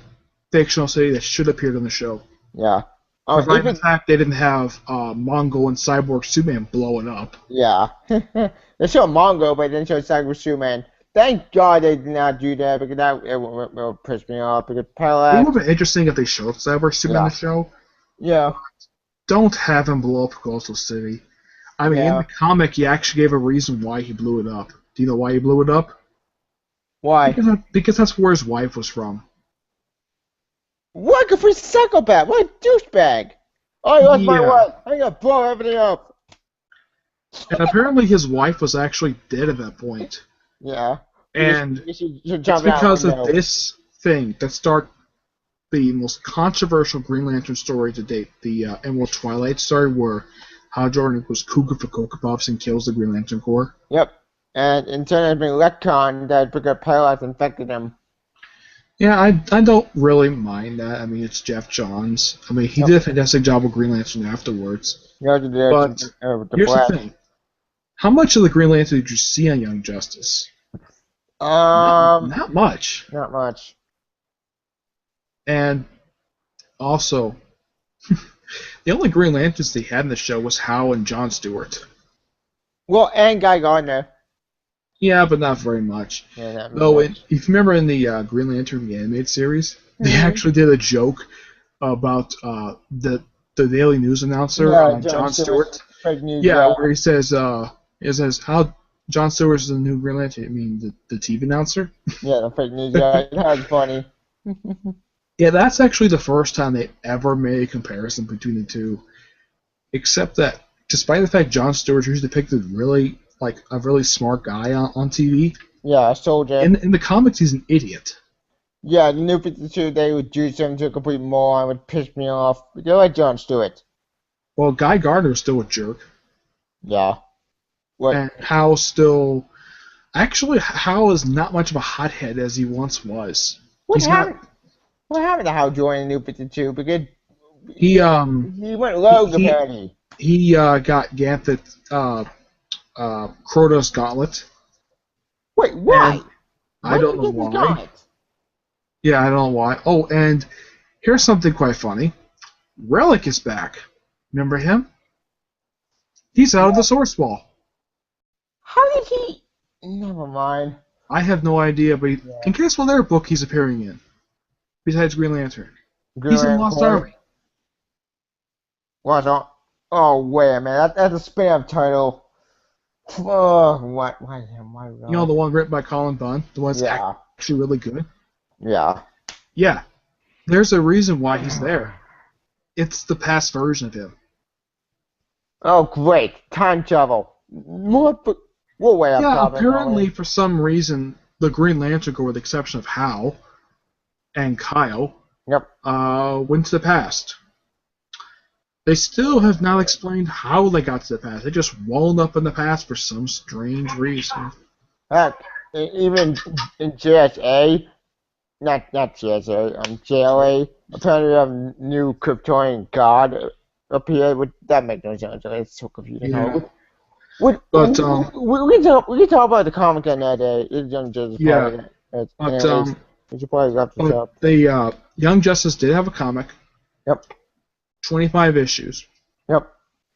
fictional city that should have appeared on the show. Yeah. Despite the fact they didn't have Mongo and Cyborg Superman blowing up. Yeah. They showed Mongo, but they didn't show Cyborg Superman. Thank God they did not do that, because that will piss me off. Because Parallax... It would have been interesting if they showed Cyborg Superman in the show. Yeah. Don't have him blow up Coastal City. I mean, in the comic, he actually gave a reason why he blew it up. Do you know why he blew it up? Why? Because that's where his wife was from. What a free psychopath! What a douchebag! Oh, he lost my wife! I'm gonna blow everything up! And apparently his wife was actually dead at that point. Yeah. And it's because of this thing that started the most controversial Green Lantern story to date, the Emerald Twilight story, where Hal Jordan was cougar for Cocoa Puffs and kills the Green Lantern Corps. Yep. And in turn, it's been retconned that because Parallax infected him. Yeah, I don't really mind that. I mean, it's Jeff Johns. I mean, he did a fantastic job with Green Lantern afterwards. But here's the thing. How much of the Green Lantern did you see on Young Justice? Not much. Not much. And also, the only Green Lanterns they had in the show was Hal and John Stewart. Well, and Guy Gardner. Yeah, but not very much. Yeah, though, if you remember in the Green Lantern the animated series, they actually did a joke about the Daily News announcer, John Stewart. Fake news, where he says how John Stewart is the new Green Lantern. I mean, the TV announcer. Yeah, the fake news guy. That was funny. Yeah, that's actually the first time they ever made a comparison between the two. Except that, despite the fact John Stewart usually depicted really like a really smart guy on TV. Yeah, a soldier. In the comics, he's an idiot. Yeah, the New 52, they would juice him to a complete moron, would piss me off. They're like John Stewart. Well, Guy Gardner's still a jerk. Yeah. What? And Hal's still... Actually, Hal is not much of a hothead as he once was. What happened to Hal Jordan in New 52? Because he went rogue, apparently. He got Ganthet Crotos Gauntlet. Wait, why? I don't know why. Yeah, I don't know why. Oh, and here's something quite funny. Relic is back. Remember him? He's out of the Source Ball. How did he? Never mind. I have no idea, but and guess what other book he's appearing in? Besides Green Lantern. He's in Lost Army. What? Oh, wait a minute. That's a spin-off title. Oh, why? You know, the one written by Colin Bunn? The one that's actually really good? Yeah. Yeah. There's a reason why he's there. It's the past version of him. Oh, great. Time travel. We're way off topic. Apparently, for some reason, the Green Lantern Corps, with the exception of Hal and Kyle, went to the past. They still have not explained how they got to the past. They just wound up in the past for some strange reason. Heck, even in JSA, not JSA, JLA, apparently a new Kryptonian god appeared. That makes no sense. It's so confusing. Yeah. We can talk about the comic another day. It's Young Justice. Yeah. We should probably wrap this up. The Young Justice did have a comic. Yep. 25 issues. Yep.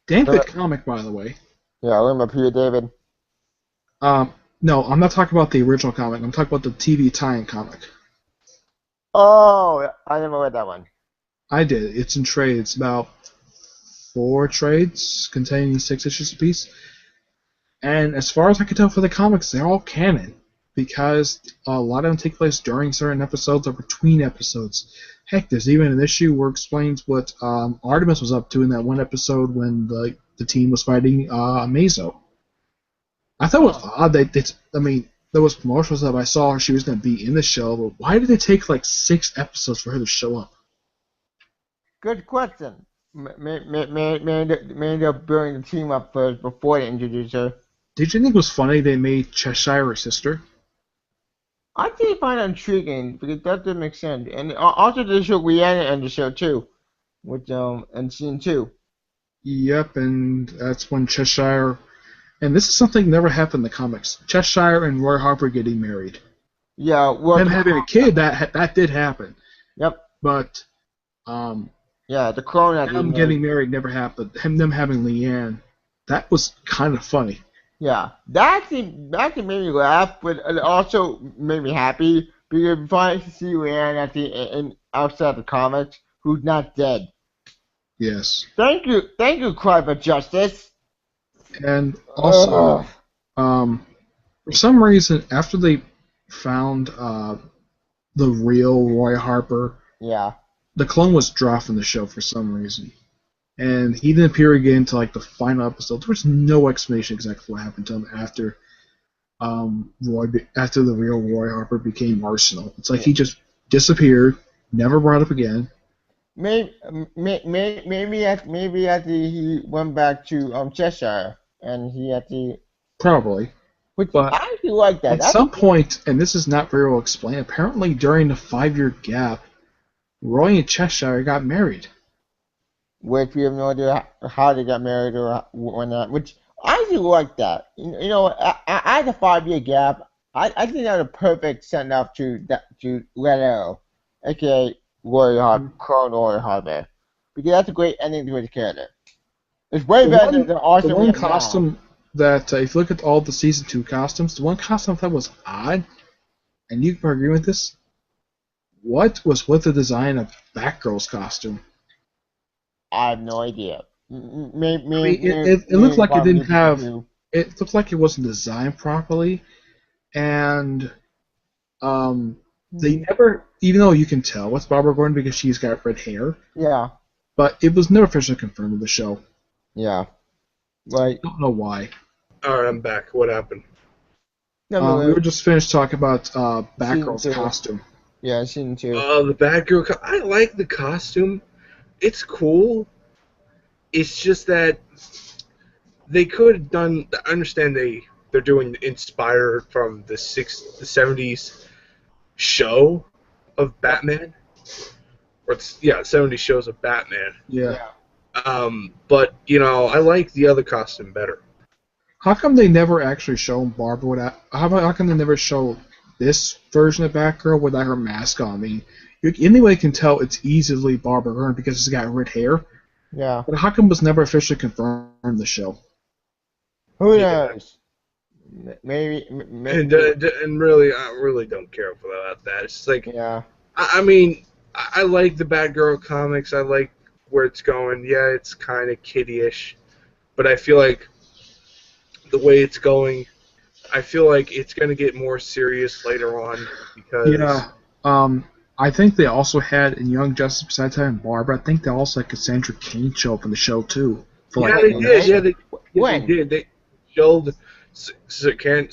Damn good comic, by the way. Yeah, I remember Peter David. No, I'm not talking about the original comic. I'm talking about the TV tie-in comic. Oh, I never read that one. I did. It's in trade. It's about 4 trades containing 6 issues apiece. And as far as I can tell for the comics, they're all canon. Because a lot of them take place during certain episodes or between episodes. Heck, there's even an issue where it explains what Artemis was up to in that one episode when the team was fighting Mazo. I thought it was odd. There was promotional stuff. I saw her. She was going to be in the show. But why did it take like 6 episodes for her to show up? Good question. May end up building the team up first before they introduce her. Did you think it was funny they made Cheshire her sister? I did find it intriguing because that didn't make sense. And also the show Rhiannon and the show too, with in scene 2. Yep, and that's when Cheshire, and this is something that never happened in the comics. Cheshire and Roy Harper getting married. Yeah, well, them having a kid that did happen. Yep. But yeah, the clone them getting married never happened. Them having Leanne, that was kind of funny. Yeah, that actually made me laugh, but it also made me happy because it's fun to see Leanne outside the comics who's not dead. Yes. Thank you, Cry for Justice. And also, for some reason, after they found the real Roy Harper, the clone was dropped from the show for some reason. And he didn't appear again until like the final episode. There was no explanation exactly what happened to him after after the real Roy Harper became Arsenal. It's like he just disappeared, never brought up again. Maybe after he went back to Cheshire and he had to probably. But I actually like that. At some point, and this is not very well explained, apparently during the 5-year gap, Roy and Cheshire got married. Which we have no idea how they got married or not. Which I actually like that. You know, I had a 5-year gap. I think that was a perfect send off to Red Arrow, aka Roy Harper, Clone Roy Harper, because that's a great ending to his character. It's way better than Awesome. The one costume that, if you look at all the season 2 costumes, the one costume I thought was odd, and you can agree with this. What was with the design of Batgirl's costume? I have no idea. It looked like it didn't have. It looked like it wasn't designed properly, and they never. Even though you can tell it's Barbara Gordon because she's got red hair. Yeah. But it was never officially confirmed in the show. Yeah. Right. I don't know why. All right, I'm back. What happened? We were just finished talking about Batgirl's costume. Yeah, scene 2. The Batgirl. I like the costume. It's cool. It's just that they could have done. I understand they're doing inspired from the 70s show of Batman, or 70s shows of Batman. Yeah. But I like the other costume better. How come they never actually show Barbara without? How come they never show this version of Batgirl without her mask on? I mean, anybody can tell it's easily Barbara Gordon because she's got red hair. Yeah. But how come it was never officially confirmed in the show? Who knows? Maybe. And really, I really don't care about that. It's just like, yeah. I mean, I like the Batgirl comics. I like where it's going. Yeah, it's kind of kiddie-ish, but I feel like the way it's going, I feel like it's going to get more serious later on because. Yeah. I think they also had in Young Justice besides having Barbara. I think they also had Cassandra Cain show up in the show too. Yeah, they did. Yeah, they did. They showed Cassandra Cain.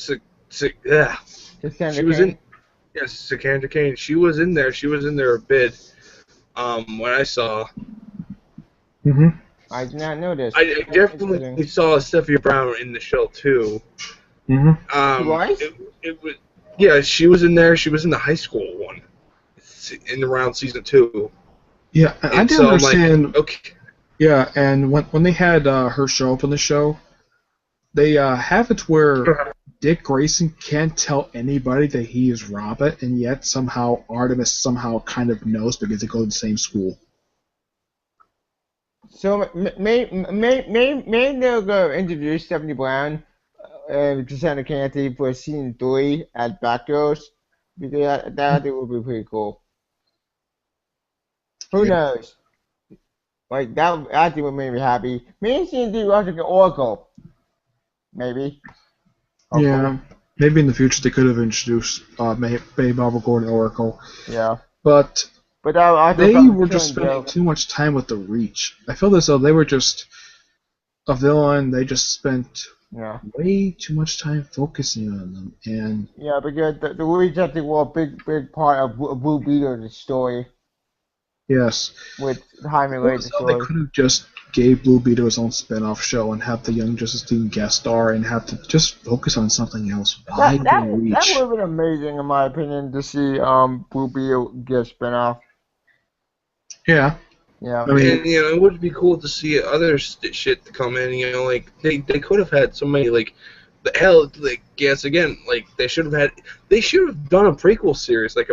Yes, Cassandra Cain. She was in there. She was in there a bit. When I saw. Mhm. I did not notice. I definitely saw Stephanie Brown in the show too. Mhm. It was. Yeah, she was in there. She was in the high school one, in around season 2. Yeah, I didn't understand. Like, okay. Yeah, and when they had her show up on the show, they have it where Dick Grayson can't tell anybody that he is Robin, and yet somehow Artemis somehow kind of knows because they go to the same school. So maybe they'll go interview Stephanie Brown and Cassandra Cain for season 3 at Batgirls, because that I think would be pretty cool. Who knows? Like that, I think would make me happy. Maybe season 3 was like an Oracle. Maybe. Yeah, maybe in the future they could have introduced Barbara Gordon Oracle. Yeah. But they were just spending too much time with the Reach. I feel as though they were just a villain. They just spent way too much time focusing on them. And yeah, because the Reach I think were a big part of Blue Beetle's story. Yes. With Jaime Reyes' story. They could have just gave Blue Beetle his own spin-off show and have the Young Justice Team guest star and have to just focus on something else. Why that Reach? That would have been amazing, in my opinion, to see Blue Beetle get a spin-off. Yeah. Yeah. I mean, and, it would be cool to see other shit to come in. Like they could have had so many they should have done a prequel series like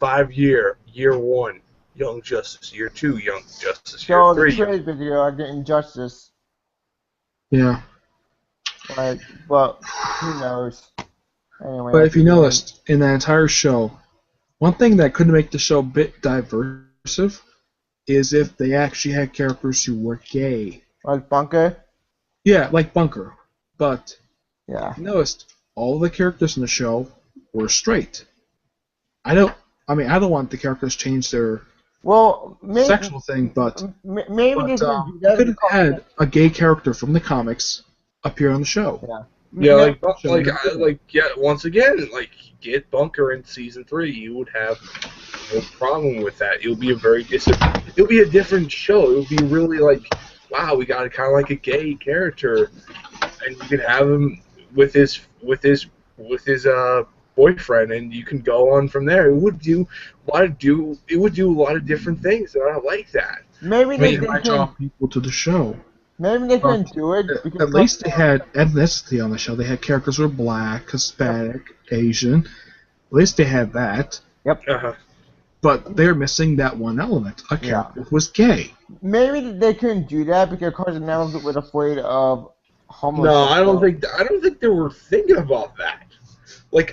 5-year year 1 Young Justice, year 2 Young Justice, year 3. The trade video getting Justice. Yeah. But who knows? Anyway. But if you noticed in that entire show, one thing that could make the show a bit diverse is if they actually had characters who were gay. Like Bunker? Yeah, like Bunker. But yeah, you noticed all the characters in the show were straight. I don't want the characters to change their sexual thing, but maybe they could have had a gay character from the comics appear on the show. Yeah, once again, get Bunker in season 3, you would have no problem with that. It'll be a different show. It would be really wow, we got kind of like a gay character, and you could have him with his boyfriend, and you can go on from there. It would do a lot of different things, and I like that. Maybe they might draw people to the show. Maybe they couldn't do it. At least they had ethnicity on the show. They had characters who were black, Hispanic, Asian. At least they had that. Yep. But they're missing that one element. A character who was gay. Maybe they couldn't do that because Carson Nelson was afraid of homosexuality. No, I don't think they were thinking about that.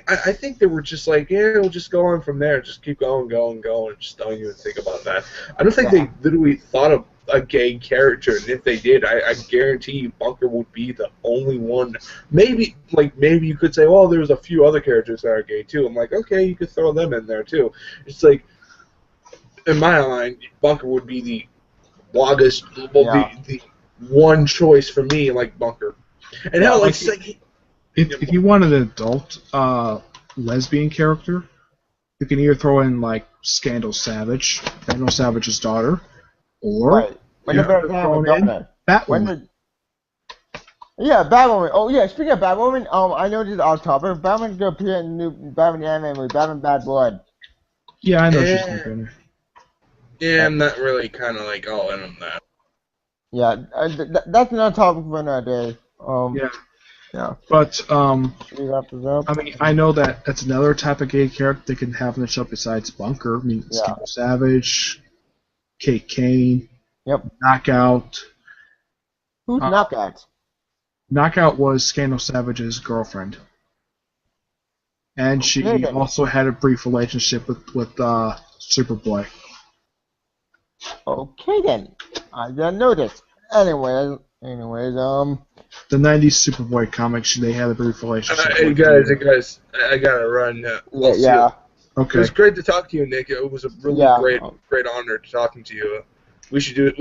I think they were just we'll just go on from there. Just keep going, and just don't even think about that. I don't think they literally thought of a gay character, and if they did, I guarantee you Bunker would be the only one. Maybe you could say, well, there's a few other characters that are gay too. I'm like, okay, you could throw them in there too. It's in my mind, Bunker would be the longest, the one choice for me, Bunker. And now, if you wanted an adult lesbian character, you can either throw in Scandal Savage, Scandal Savage's daughter, or Batwoman. Yeah, Batwoman. Oh yeah, speaking of Batwoman, I know this is off topic. Batwoman's gonna appear in the new Batman anime movie, Batman Bad Blood. Yeah, I know she's looking. Yeah, I'm not really kind of all in on that. Yeah, that's another topic for another day. Yeah. Yeah. But I mean, I know that that's another type of gay character they can have in the show besides Bunker. I mean, Scandal Savage, Kate Kane, Knockout. Who's Knockout? Knockout was Scandal Savage's girlfriend, and she also had a brief relationship with Superboy. Okay then, I didn't know this. Anyways, the '90s Superboy comics, they had a brief relationship. Hey guys, I gotta run now. Yeah. Okay. It was great to talk to you, Nick. It was a really great honor talking to you. We should do it.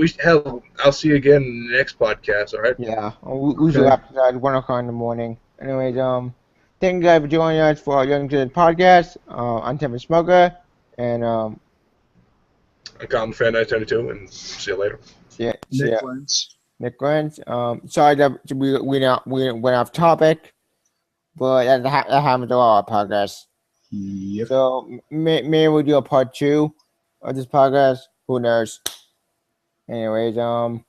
I'll see you again in the next podcast. All right? Yeah. We should wrap at 1 o'clock in the morning. Anyways, thank you guys for joining us for our Young Judges podcast. I'm Tim Smoker, and I'm Common Fan 972, and see you later. Nick Lentz. Sorry that we went off topic, but that happens a lot of podcasts. Yep. So maybe we'll do a part 2 of this podcast. Who knows? Anyways, thank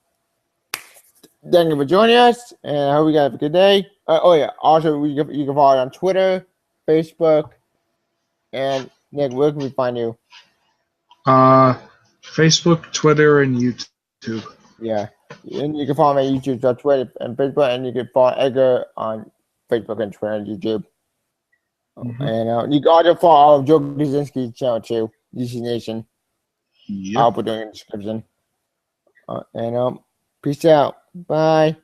you for joining us, and I hope you guys have a good day. Also you can follow us on Twitter, Facebook, and Nick, where can we find you? Facebook, Twitter, and YouTube. Yeah, and you can follow me on YouTube, Twitter, and Facebook, and you can follow Edgar on Facebook and Twitter and YouTube. Mm-hmm. And you can also follow Joe Kaczynski's channel too, DC Nation. Yep. I'll put it in the description. And peace out. Bye.